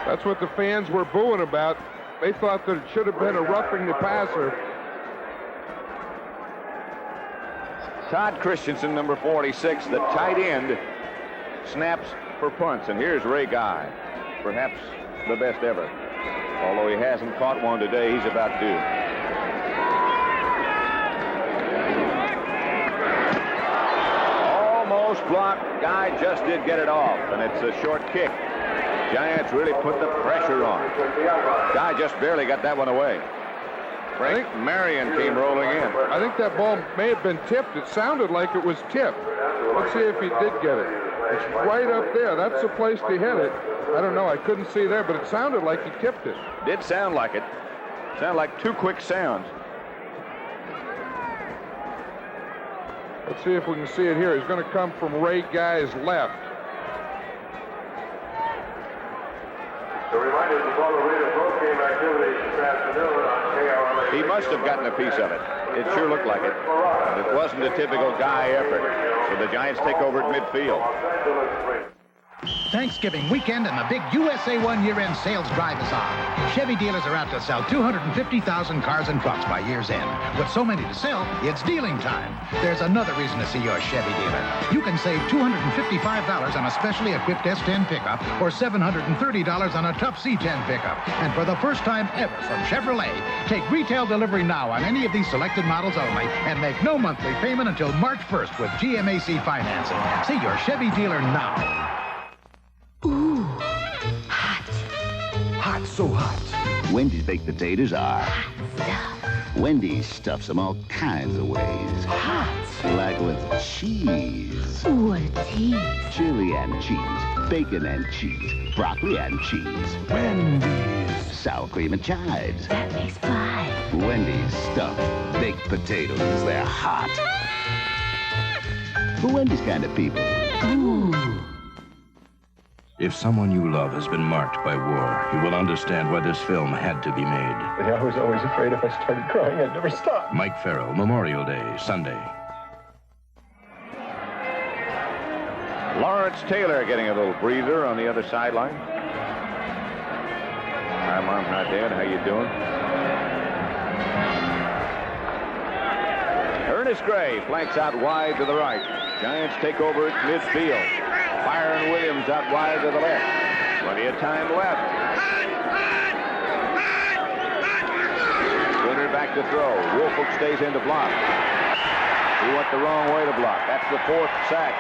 That's what the fans were booing about. They thought that it should have been a roughing the passer. Todd Christensen, number 46, the tight end, snaps for punts. And here's Ray Guy, perhaps the best ever. Although he hasn't caught one today, he's about due. Almost blocked. Guy just did get it off, and it's a short kick. Giants really put the pressure on. Guy just barely got that one away. Frank Marion came rolling in. I think that ball may have been tipped. It sounded like it was tipped. Let's see if he did get it. It's right up there. That's the place to hit it. I don't know. I couldn't see there, but it sounded like he tipped it. Did sound like it. Sound like 2 quick sounds. Let's see if we can see it here. He's going to come from Ray Guy's left. The reminders of all the Raiders both game activities this afternoon on KRLA. He must have gotten a piece of it. It sure looked like it. It wasn't a typical Guy effort. So the Giants take over at midfield. Thanksgiving weekend and the big USA 1 year-end sales drive is on. Chevy dealers are out to sell 250,000 cars and trucks by year's end. With so many to sell, it's dealing time. There's another reason to see your Chevy dealer. You can save $255 on a specially equipped S10 pickup or $730 on a tough C10 pickup. And for the first time ever from Chevrolet, take retail delivery now on any of these selected models only and make no monthly payment until March 1st with GMAC financing. See your Chevy dealer now. Ooh, hot. Hot, so hot. Wendy's baked potatoes are hot stuff. Wendy's stuffs them all kinds of ways. Hot. Like with cheese. What cheese? Chili and cheese. Bacon and cheese. Broccoli and cheese. Wendy's. Sour cream and chives. That makes 5. Wendy's stuffed baked potatoes. They're hot. For Wendy's kind of people. Ooh. If someone you love has been marked by war, you will understand why this film had to be made. I was always afraid if I started crying, I'd never stop. Mike Farrell, Memorial Day, Sunday. Lawrence Taylor getting a little breather on the other sideline. Hi, Mom, not dead. How you doing? Ernest Gray flanks out wide to the right. Giants take over at midfield. Byron Williams out wide to the left. Plenty of time left. Winner back to throw. Woolfolk stays in to block. He went the wrong way to block. That's the 4th sack.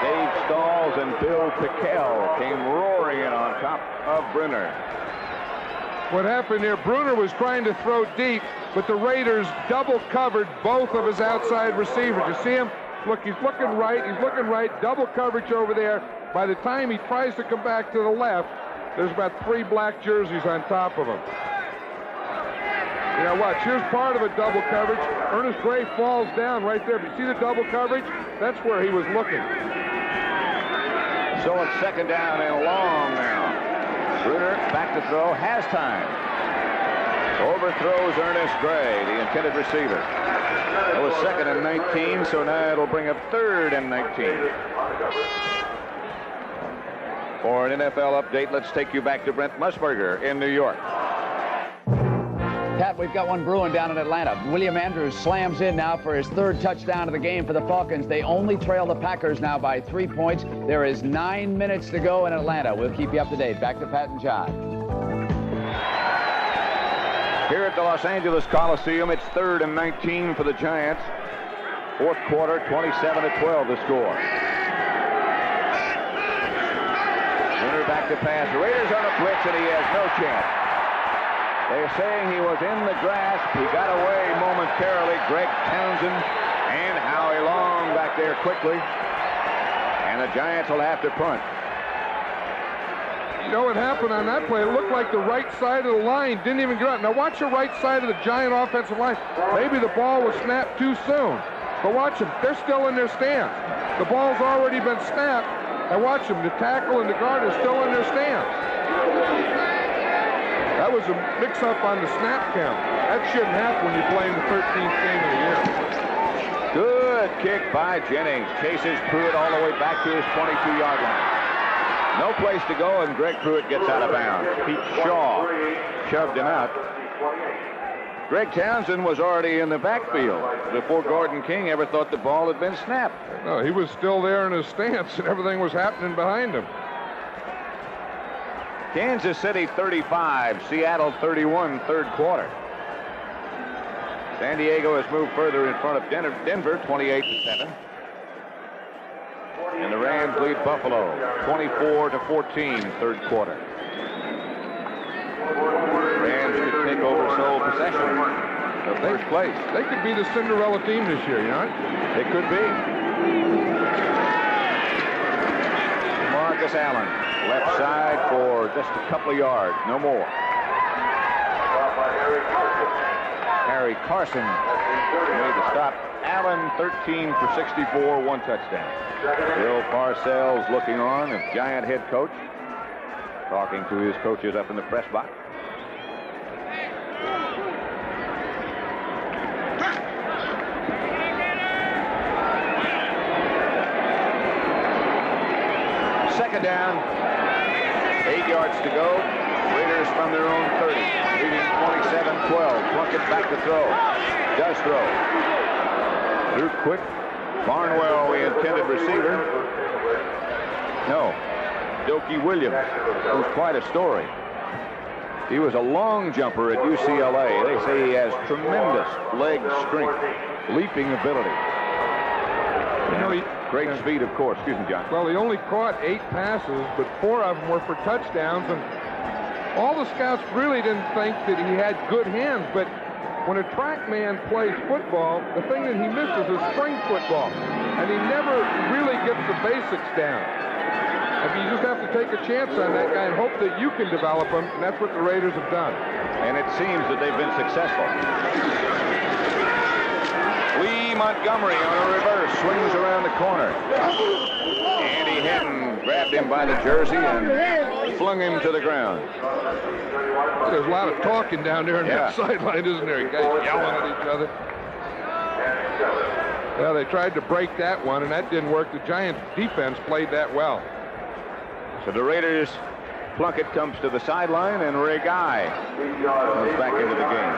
Dave Stalls and Bill Pickell came roaring in on top of Brunner. What happened here, Brunner was trying to throw deep, but the Raiders double covered both of his outside receivers. You see him? Look, he's looking right, double coverage over there. By the time he tries to come back to the left, there's about 3 black jerseys on top of him. You know, watch, here's part of a double coverage. Ernest Gray falls down right there. But you see the double coverage? That's where he was looking. So it's 2nd down and long now. Brunner back to throw, has time. Overthrows Ernest Gray, the intended receiver. That was 2nd and 19, so now it'll bring up 3rd and 19. For an NFL update, let's take you back to Brent Musburger in New York. Pat, we've got one brewing down in Atlanta. William Andrews slams in now for his 3rd touchdown of the game for the Falcons. They only trail the Packers now by 3 points. There is 9 minutes to go in Atlanta. We'll keep you up to date. Back to Pat and John. Here at the Los Angeles Coliseum, it's 3rd and 19 for the Giants. 4th quarter, 27-12 the score. Brunner back to pass. The Raiders on a blitz, and he has no chance. They're saying he was in the grasp. He got away momentarily. Greg Townsend and Howie Long back there quickly. And the Giants will have to punt. You know what happened on that play? It looked like the right side of the line didn't even get out. Now watch the right side of the Giant offensive line. Maybe the ball was snapped too soon. But watch them. They're still in their stance. The ball's already been snapped. And watch them. The tackle and the guard are still in their stance. That was a mix-up on the snap count. That shouldn't happen when you're playing the 13th game of the year. Good kick by Jennings. Chases Pruitt all the way back to his 22-yard line. No place to go, and Greg Pruitt gets out of bounds. Pete Shaw shoved him out. Greg Townsend was already in the backfield before Gordon King ever thought the ball had been snapped. No, he was still there in his stance, and everything was happening behind him. Kansas City 35, Seattle 31, 3rd quarter. San Diego has moved further in front of Denver, 28-7. And the Rams lead Buffalo, 24-14, 3rd quarter. Rams could take over sole possession of first place. They could be the Cinderella team this year, you know? They could be. Marcus Allen, left side for just a couple of yards, no more. Harry Carson made the stop. Allen 13 for 64, 1 touchdown. Bill Parcells looking on, the Giant head coach, talking to his coaches up in the press box. Second down, 8 yards to go. Raiders from their own 30, leading 27-12. Plunkett back to throw. Does throw. Threw quick. Barnwell, the intended receiver. No. Dokie Williams, who's quite a story. He was a long jumper at UCLA. They say he has tremendous leg strength, leaping ability. You know, great speed, of course. Excuse me, John. Well, he only caught 8 passes, but 4 of them were for touchdowns, and all the scouts really didn't think that he had good hands, but when a track man plays football, the thing that he misses is spring football, and he never really gets the basics down. If you just have to take a chance on that guy and hope that you can develop him, and that's what the Raiders have done. And it seems that they've been successful. Lee Montgomery on a reverse, swings around the corner. Andy Hinton grabbed him by the jersey and flung him to the ground. There's a lot of talking down there on that sideline, isn't there? Guys yelling at each other. Well, they tried to break that one, and that didn't work. The Giants' defense played that well. So the Raiders, Plunkett comes to the sideline, and Ray Guy comes back into the game.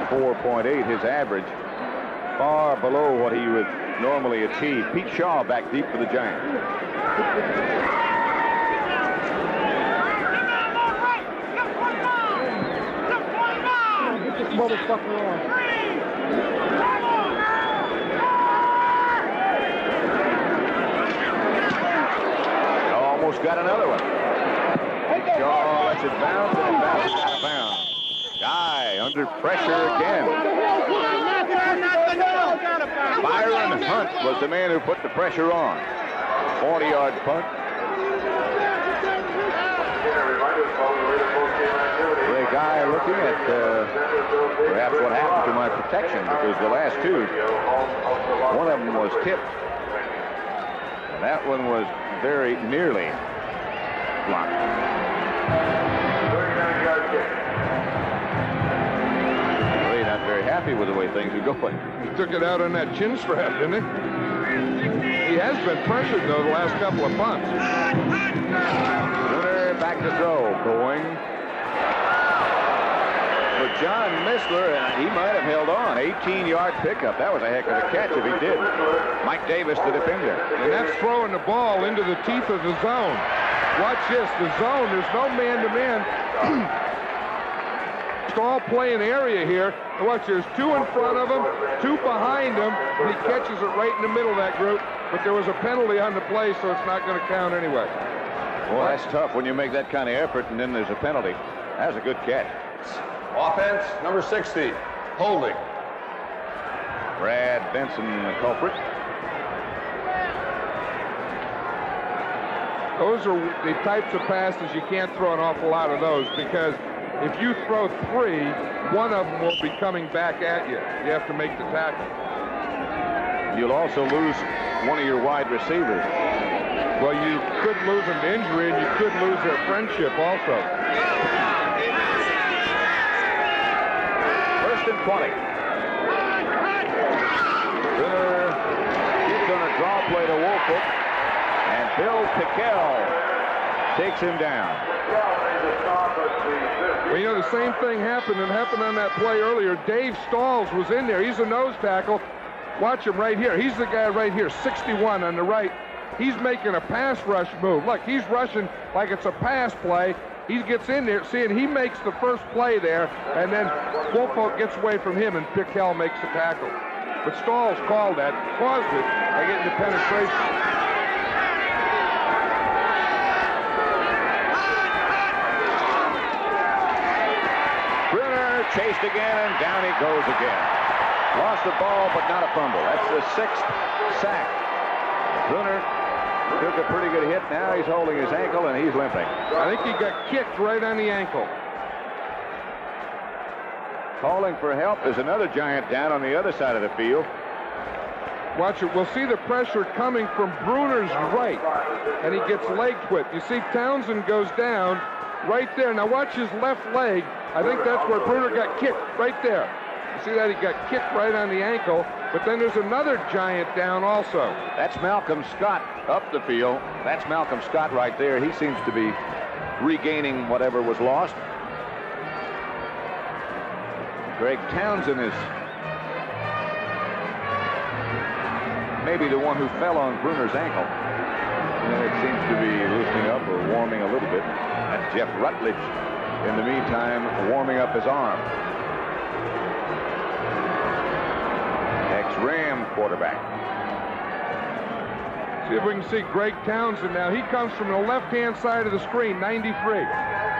34.8, his average. Far below what he would normally achieve. Pete Shaw back deep for the Giants. Get this motherfucker on. Almost got another one. Shaw lets it bounce, and it bounces out of bounds. Guy under pressure again. Byron Hunt was the man who put the pressure on. 40-yard punt. Ray Guy looking at perhaps what happened to my protection, because the last 2, one of them was tipped. And that one was very nearly blocked. Ray not very happy with the way things are going. He took it out on that chin strap, didn't he? He has been pressured, though, the last couple of punts. Bruner back to throw. Going. But John Missler, he might have held on. 18-yard pickup. That was a heck of a catch if he did. Mike Davis, the defender. And that's throwing the ball into the teeth of the zone. Watch this. The zone, there's no man-to-man. All playing area here. And watch, there's 2 in front of him, 2 behind him, and he catches it right in the middle of that group. But there was a penalty on the play, so it's not going to count anyway. Well, that's tough when you make that kind of effort and then there's a penalty. That was a good catch. Offense, number 60, holding. Brad Benson, the culprit. Those are the types of passes you can't throw an awful lot of those, because if you throw 3, one of them will be coming back at you. You have to make the tackle. You'll also lose one of your wide receivers. Well, you could lose them to injury, and you could lose their friendship also. 1st and 20. Bruner keeps on a draw play to Woolfolk, and Bill Pickell takes him down. Well, you know, the same thing happened on that play earlier. Dave Stalls was in there. He's a nose tackle. Watch him right here. He's the guy right here, 61 on the right. He's making a pass rush move. Look, he's rushing like it's a pass play. He gets in there, see, and he makes the first play there, and then Woolfolk gets away from him, and Pickell makes the tackle. But Stalls called that, caused it by getting the penetration. Chased again, and down he goes again. Lost the ball, but not a fumble. That's the 6th sack. Bruner took a pretty good hit. Now he's holding his ankle, and he's limping. I think he got kicked right on the ankle. Calling for help. There's another giant down on the other side of the field. Watch it. We'll see the pressure coming from Bruner's right, and he gets leg whipped. You see Townsend goes down right there. Now watch his left leg. I think that's where Bruner got kicked, right there. You see that? He got kicked right on the ankle, but then there's another giant down also. That's Malcolm Scott up the field. That's Malcolm Scott right there. He seems to be regaining whatever was lost. Greg Townsend is maybe the one who fell on Bruner's ankle. And it seems to be loosening up or warming a little bit. That's Jeff Rutledge, in the meantime, warming up his arm. Ex-Ram quarterback. See if we can see Greg Townsend now. He comes from the left-hand side of the screen, 93.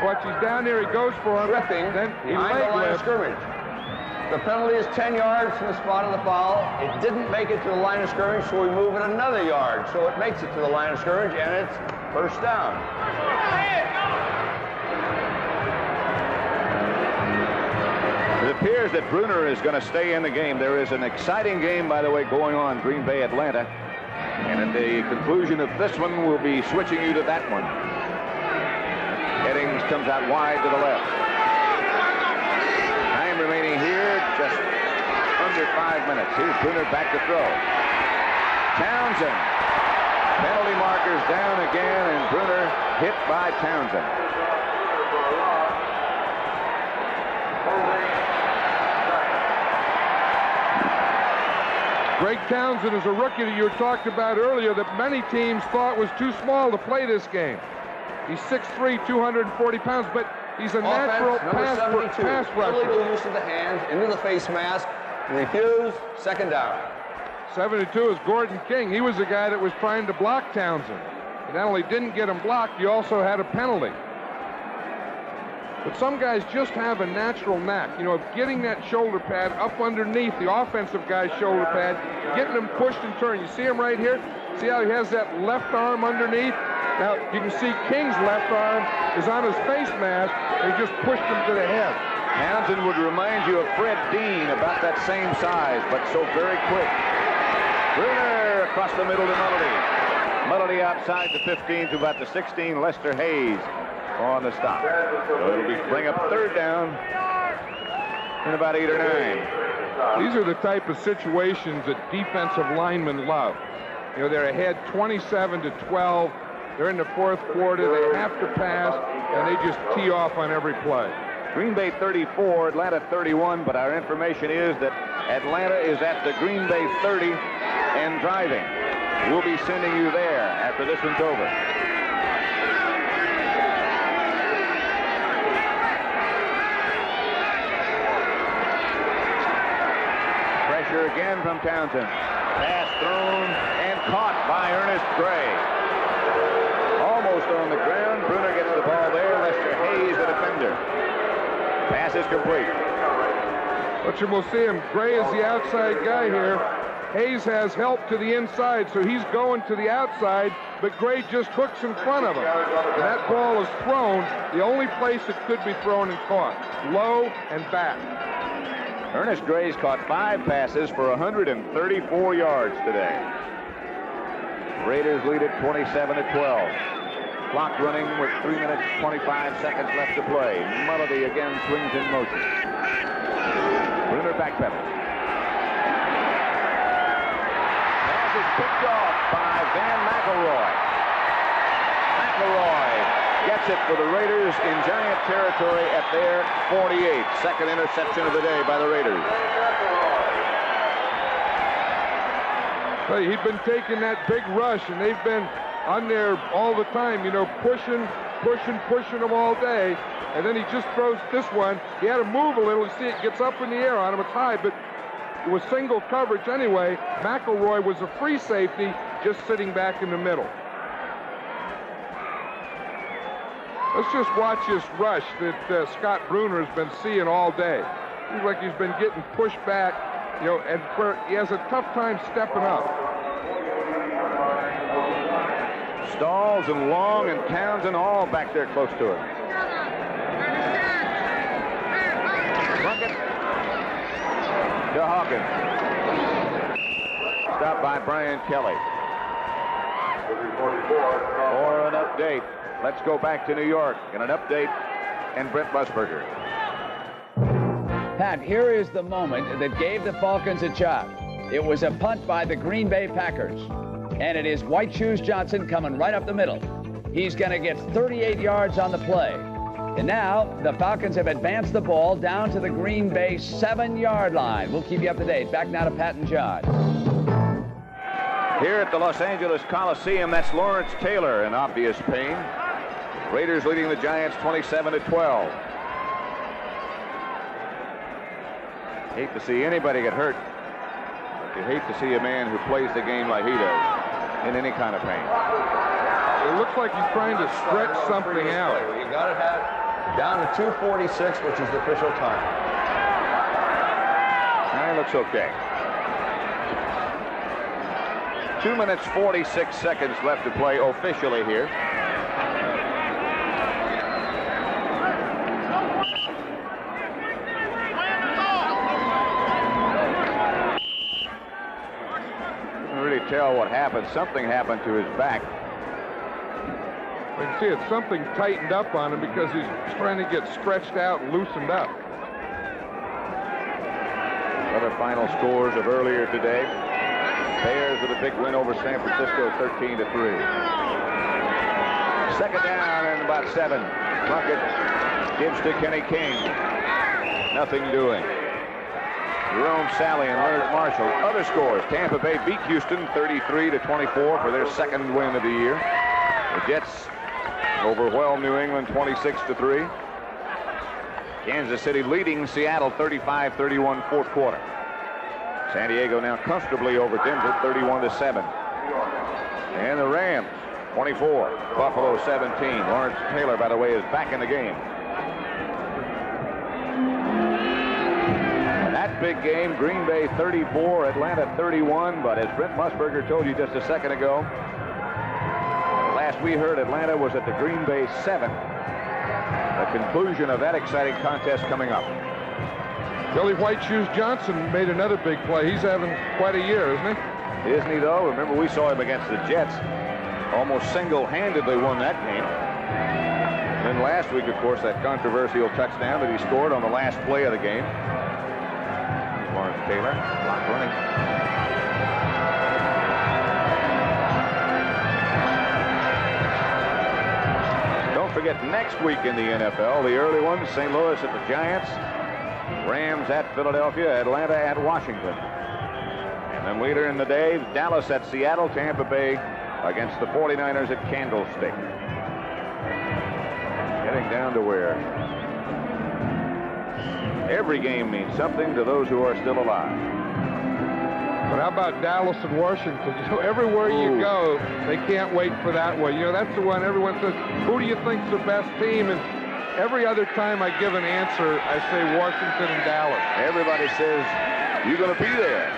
Watch, he's down there. He goes for him. Drifting Then he behind the line of lifts. scrimmage. The penalty is 10 yards from the spot of the foul. It didn't make it to the line of scrimmage, so we move it another yard. So it makes it to the line of scrimmage, and it's first down. It appears that Bruner is going to stay in the game. There is an exciting game, by the way, going on, Green Bay, Atlanta. And at the conclusion of this one, we'll be switching you to that one. Eddings comes out wide to the left. Time remaining here, just under 5 minutes. Here's Bruner back to throw. Townsend. Penalty markers down again, and Bruner hit by Townsend. Greg Townsend is a rookie that you talked about earlier that many teams thought was too small to play this game. He's 6'3", 240 pounds, but he's a natural pass rusher. Illegal use of the hands into the face mask. Refuse. Second down. 72 is Gordon King. He was the guy that was trying to block Townsend. He not only didn't get him blocked, he also had a penalty. But some guys just have a natural knack, of getting that shoulder pad up underneath the offensive guy's shoulder pad, getting him pushed and turned. You see him right here? See how he has that left arm underneath? Now, you can see King's left arm is on his face mask, and he just pushed him to the head. Townsend would remind you of Fred Dean, about that same size, but so very quick. Bruner across the middle to Mulledy. Mulledy outside the 15 to about the 16. Lester Hayes on the stop. So it'll bring up third down in about 8 or 9. These are the type of situations that defensive linemen love. They're ahead 27-12. They're in the fourth quarter. They have to pass, and they just tee off on every play. Green Bay 34, Atlanta 31, but our information is that Atlanta is at the Green Bay 30 and driving. We'll be sending you there after this one's over. Pressure again from Townsend. Pass thrown and caught by Ernest Gray. Almost on the ground. Bruner gets the ball there. Lester Hayes, the defender. Pass is complete. But you will see him. Gray is the outside guy here. Hayes has help to the inside, so he's going to the outside, but Gray just hooks in front of him. And that ball is thrown the only place it could be thrown and caught, low and back. Ernest Gray's caught 5 passes for 134 yards today. Raiders lead it 27-12. Clock running with 3 minutes, 25 seconds left to play. Mulledy again swings in motion. Bruner backpedals. Pass is picked off by Van McElroy. McElroy gets it for the Raiders in Giant territory at their 48. Second interception of the day by the Raiders. Well, he'd been taking that big rush, and they've been on there all the time, pushing them all day. And then he just throws this one. He had to move a little. You see it gets up in the air on him. It's high, but it was single coverage anyway. McElroy was a free safety just sitting back in the middle. Let's just watch this rush that Scott Bruner has been seeing all day. Seems like he's been getting pushed back, and where he has a tough time stepping up. Stalls and Long and Townsend all back there close to it. Plunkett to Hawkins. Stopped by Brian Kelly. For an update, let's go back to New York and an update and Brent Musburger. Pat, here is the moment that gave the Falcons a shot. It was a punt by the Green Bay Packers. And it is White Shoes Johnson coming right up the middle. He's going to get 38 yards on the play. And now the Falcons have advanced the ball down to the Green Bay 7-yard line. We'll keep you up to date. Back now to Pat and John. Here at the Los Angeles Coliseum, that's Lawrence Taylor in obvious pain. Raiders leading the Giants 27-12. Hate to see anybody get hurt. You hate to see a man who plays the game like he does in any kind of pain. It looks like he's trying to stretch something out. You got to have down to 2:46, which is the official time. That looks okay. 2 minutes 46 seconds left to play officially here. Tell what happened. Something happened to his back. You can see it. Something tightened up on him because he's trying to get stretched out and loosened up. Other final scores of earlier today. Bears with a big win over San Francisco, 13-3. Second down and about 7. Plunkett gives to Kenny King. Nothing doing. Jerome Sally and Leonard Marshall. Other scores. Tampa Bay beat Houston 33-24 for their second win of the year. The Jets overwhelmed New England 26-3. Kansas City leading Seattle 35-31 fourth quarter. San Diego now comfortably over Denver 31-7. And the Rams 24, Buffalo 17. Lawrence Taylor, by the way, is back in the game. That big game, Green Bay 34, Atlanta 31, but as Brent Musburger told you just a second ago, last we heard Atlanta was at the Green Bay 7. The conclusion of that exciting contest coming up. Billy White Shoes Johnson made another big play. He's having quite a year, isn't he? Isn't he, though? Remember, we saw him against the Jets. Almost single-handedly won that game. And then last week, of course, that controversial touchdown that he scored on the last play of the game. Lawrence Taylor, clock running. Don't forget, next week in the NFL, the early ones, St. Louis at the Giants, Rams at Philadelphia, Atlanta at Washington. And then later in the day, Dallas at Seattle, Tampa Bay against the 49ers at Candlestick. Getting down to where every game means something to those who are still alive. But how about Dallas and Washington? You know, everywhere you go, they can't wait for that one. You know, that's the one everyone says, who do you think's the best team? And every other time I give an answer, I say Washington and Dallas. Everybody says, you're going to be there.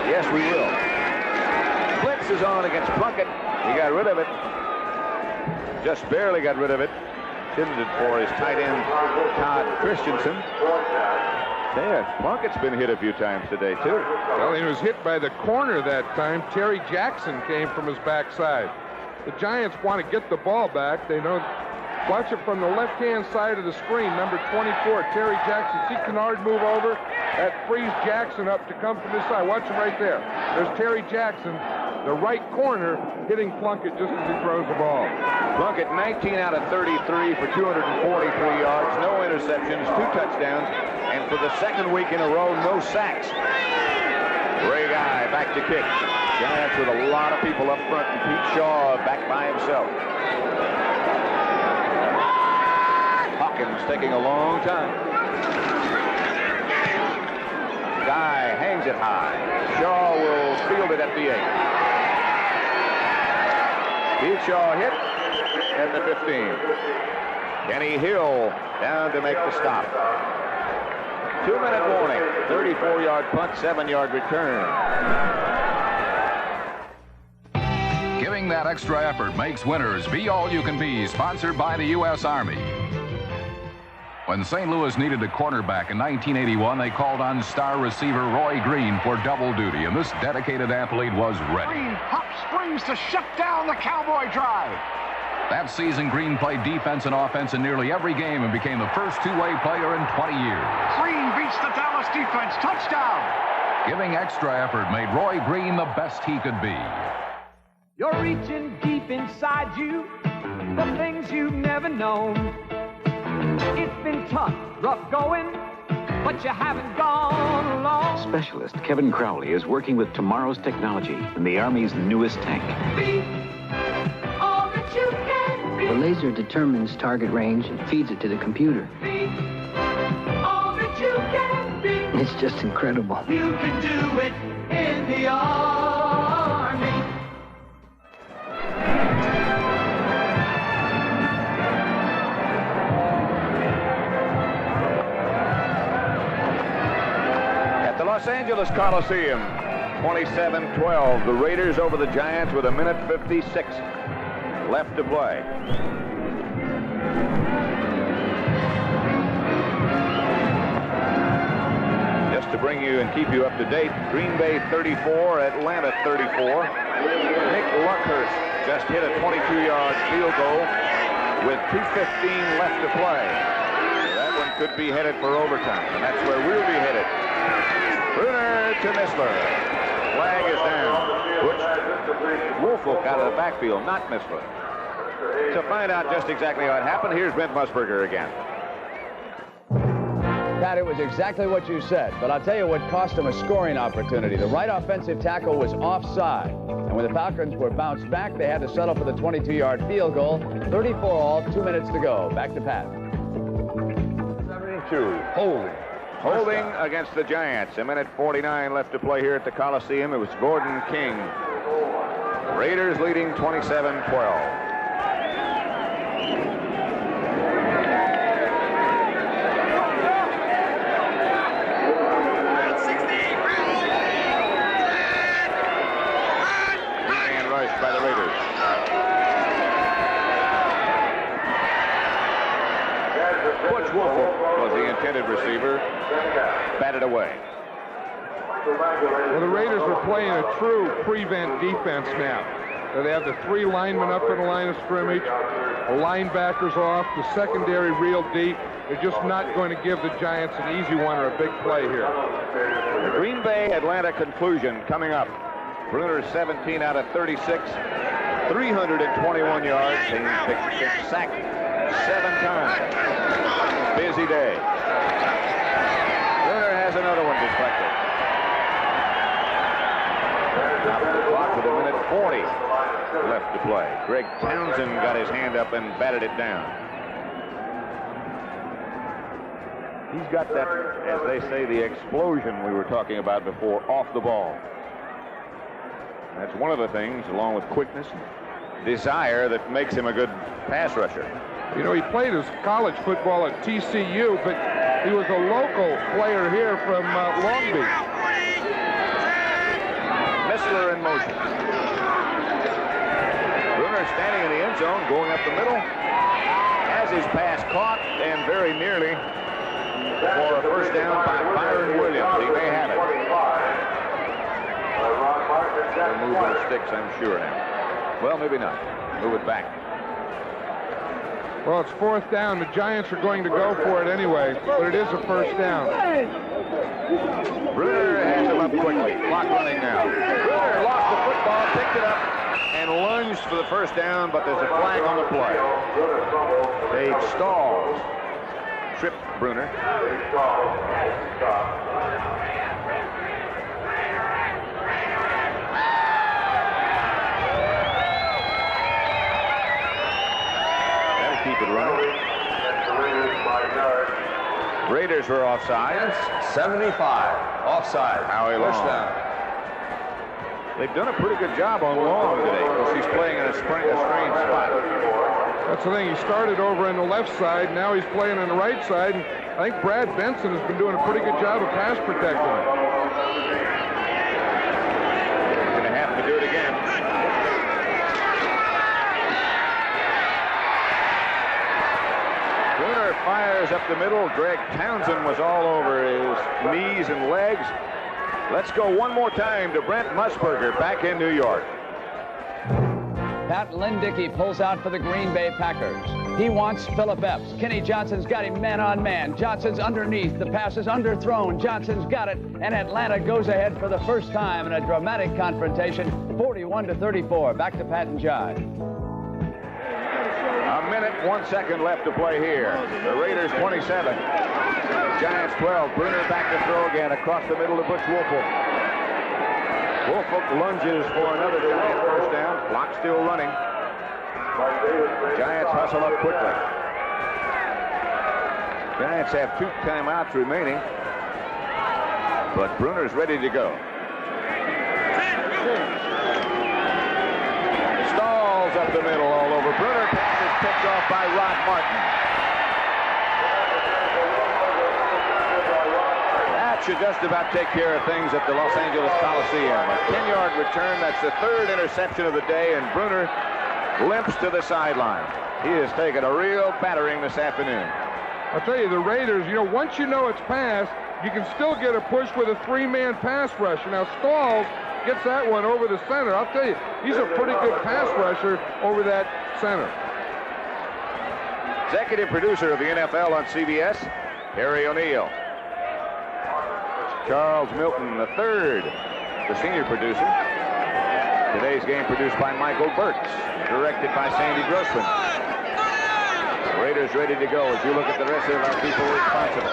Yes, we will. Blitz is on against Plunkett. He got rid of it. Just barely got rid of it. Intended for his tight end, Todd Christensen. There, Plunkett's been hit a few times today, too. Well, he was hit by the corner that time. Terry Jackson came from his backside. The Giants want to get the ball back. They know. Watch it from the left-hand side of the screen, number 24, Terry Jackson. See Kennard move over? That frees Jackson up to come from this side. Watch him right there. There's Terry Jackson, the right corner, hitting Plunkett just as he throws the ball. Plunkett 19 out of 33 for 243 yards, no interceptions, 2 touchdowns, and for the second week in a row, no sacks. Ray Guy back to kick. Giants with a lot of people up front, and Pete Shaw back by himself. Hawkins taking a long time. Guy hangs it high. Shaw will field it at the 8. Pete Shaw hit at the 15. Kenny Hill down to make the stop. 2-minute warning. 34-yard punt, 7-yard return. Giving that extra effort makes winners Be All You Can Be, sponsored by the U.S. Army. When St. Louis needed a cornerback in 1981, they called on star receiver Roy Green for double duty, and this dedicated athlete was ready. Green hops, springs to shut down the Cowboy drive. That season, Green played defense and offense in nearly every game and became the first two-way player in 20 years. Green beats the Dallas defense. Touchdown. Giving extra effort made Roy Green the best he could be. You're reaching deep inside you, the things you've never known. It's been tough, rough going, but you haven't gone alone. Specialist Kevin Crowley is working with tomorrow's technology in the Army's newest tank. Be all that you can be. The laser determines target range and feeds it to the computer. Be all that you can be. It's just incredible. You can do it in the Army. At the Los Angeles Coliseum, 27-12. The Raiders over the Giants with 1:56 left to play. Just to bring you and keep you up to date, Green Bay 34, Atlanta 34. Nick Luckhurst just hit a 22-yard field goal with 2:15 left to play. That one could be headed for overtime, and that's where we'll be headed. Bruner to Missler. Flag is down. Woolfolk out of the backfield, not Missler. To find out just exactly what happened, here's Brent Musburger again. Pat, it was exactly what you said, but I'll tell you what cost them a scoring opportunity. The right offensive tackle was offside, and when the Falcons were bounced back, they had to settle for the 22-yard field goal. 34 all, 2 minutes to go. Back to Pat. 72, holding against the Giants. 1:49 left to play here at the Coliseum. It was Gordon King. Raiders leading 27-12. By the Raiders. Butch Woolfolk was the intended receiver. Batted away. Well, the Raiders are playing a true prevent defense now. They have the three linemen up in the line of scrimmage, the linebackers off, the secondary real deep. They're just not going to give the Giants an easy one or a big play here. The Green Bay-Atlanta conclusion coming up. Bruner 17 out of 36, 321 yards. He's been sacked 7 times. Busy day. Bruner has another one deflected. Top of the clock with 1:40 left to play. Greg Townsend got his hand up and batted it down. He's got that, as they say, the explosion we were talking about before, off the ball. That's one of the things, along with quickness, desire, that makes him a good pass rusher. You know, he played his college football at TCU, but he was a local player here from Long Beach. Missler in motion. Bruner standing in the end zone, going up the middle. Has his pass caught, and very nearly for a first down by Byron Williams. He may have it. They're moving the sticks, I'm sure now. Well, maybe not. Move it back. Well, it's 4th down. The Giants are going to go for it anyway, but it is a first down. Bruner has him up quickly. Clock running now. Bruner lost the football, picked it up, and lunged for the first down, but there's a flag on the play. Dave Stalls tripped Bruner. Keep it running. Raiders were offside. 75. Offside. Howie Long. First down. They've done a pretty good job on Long today because he's playing in a strange spot. That's the thing. He started over on the left side. Now he's playing on the right side. And I think Brad Benson has been doing a pretty good job of pass protecting him. Going to have to do it again. Fires up the middle. Greg Townsend was all over his knees and legs. Let's go one more time to Brent Musburger back in New York. Pat Lynn-Dickey pulls out for the Green Bay Packers. He wants Phillip Epps. Kenny Johnson's got him man on man. Johnson's underneath. The pass is underthrown. Johnson's got it, and Atlanta goes ahead for the first time in a dramatic confrontation, 41-34. Back to Pat and Jai. A minute, 1 second left to play here. The Raiders 27. Giants 12. Bruner back to throw again across the middle to Butch Woolfolk. Woolfolk lunges for another Giant first down. Clock still running. Giants hustle up quickly. Giants have 2 timeouts remaining, but Bruner's ready to go. Stalls up the middle all over. Bruner pass is picked off by Rod Martin. That should just about take care of things at the Los Angeles Coliseum. A 10-yard return. That's the 3rd interception of the day, and Bruner limps to the sideline. He has taken a real battering this afternoon. I'll tell you, the Raiders, once you know it's pass, you can still get a push with a 3-man pass rusher. Now, Stalls gets that one over the center. I'll tell you, he's a pretty good pass rusher over that center. Executive producer of the NFL on CBS, Harry O'Neill. Charles Milton III, the senior producer. Today's game produced by Michael Burks, directed by Sandy Grossman. The Raiders ready to go as you look at the rest of our people responsible.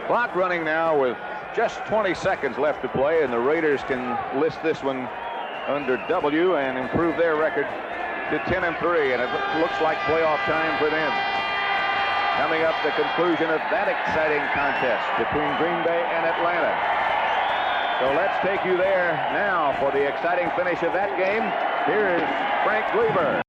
Clock running now with just 20 seconds left to play, and the Raiders can list this one under W and improve their record to 10-3, and it looks like playoff time for them. Coming up, the conclusion of that exciting contest between Green Bay and Atlanta. So let's take you there now for the exciting finish of that game. Here is Frank Gleber.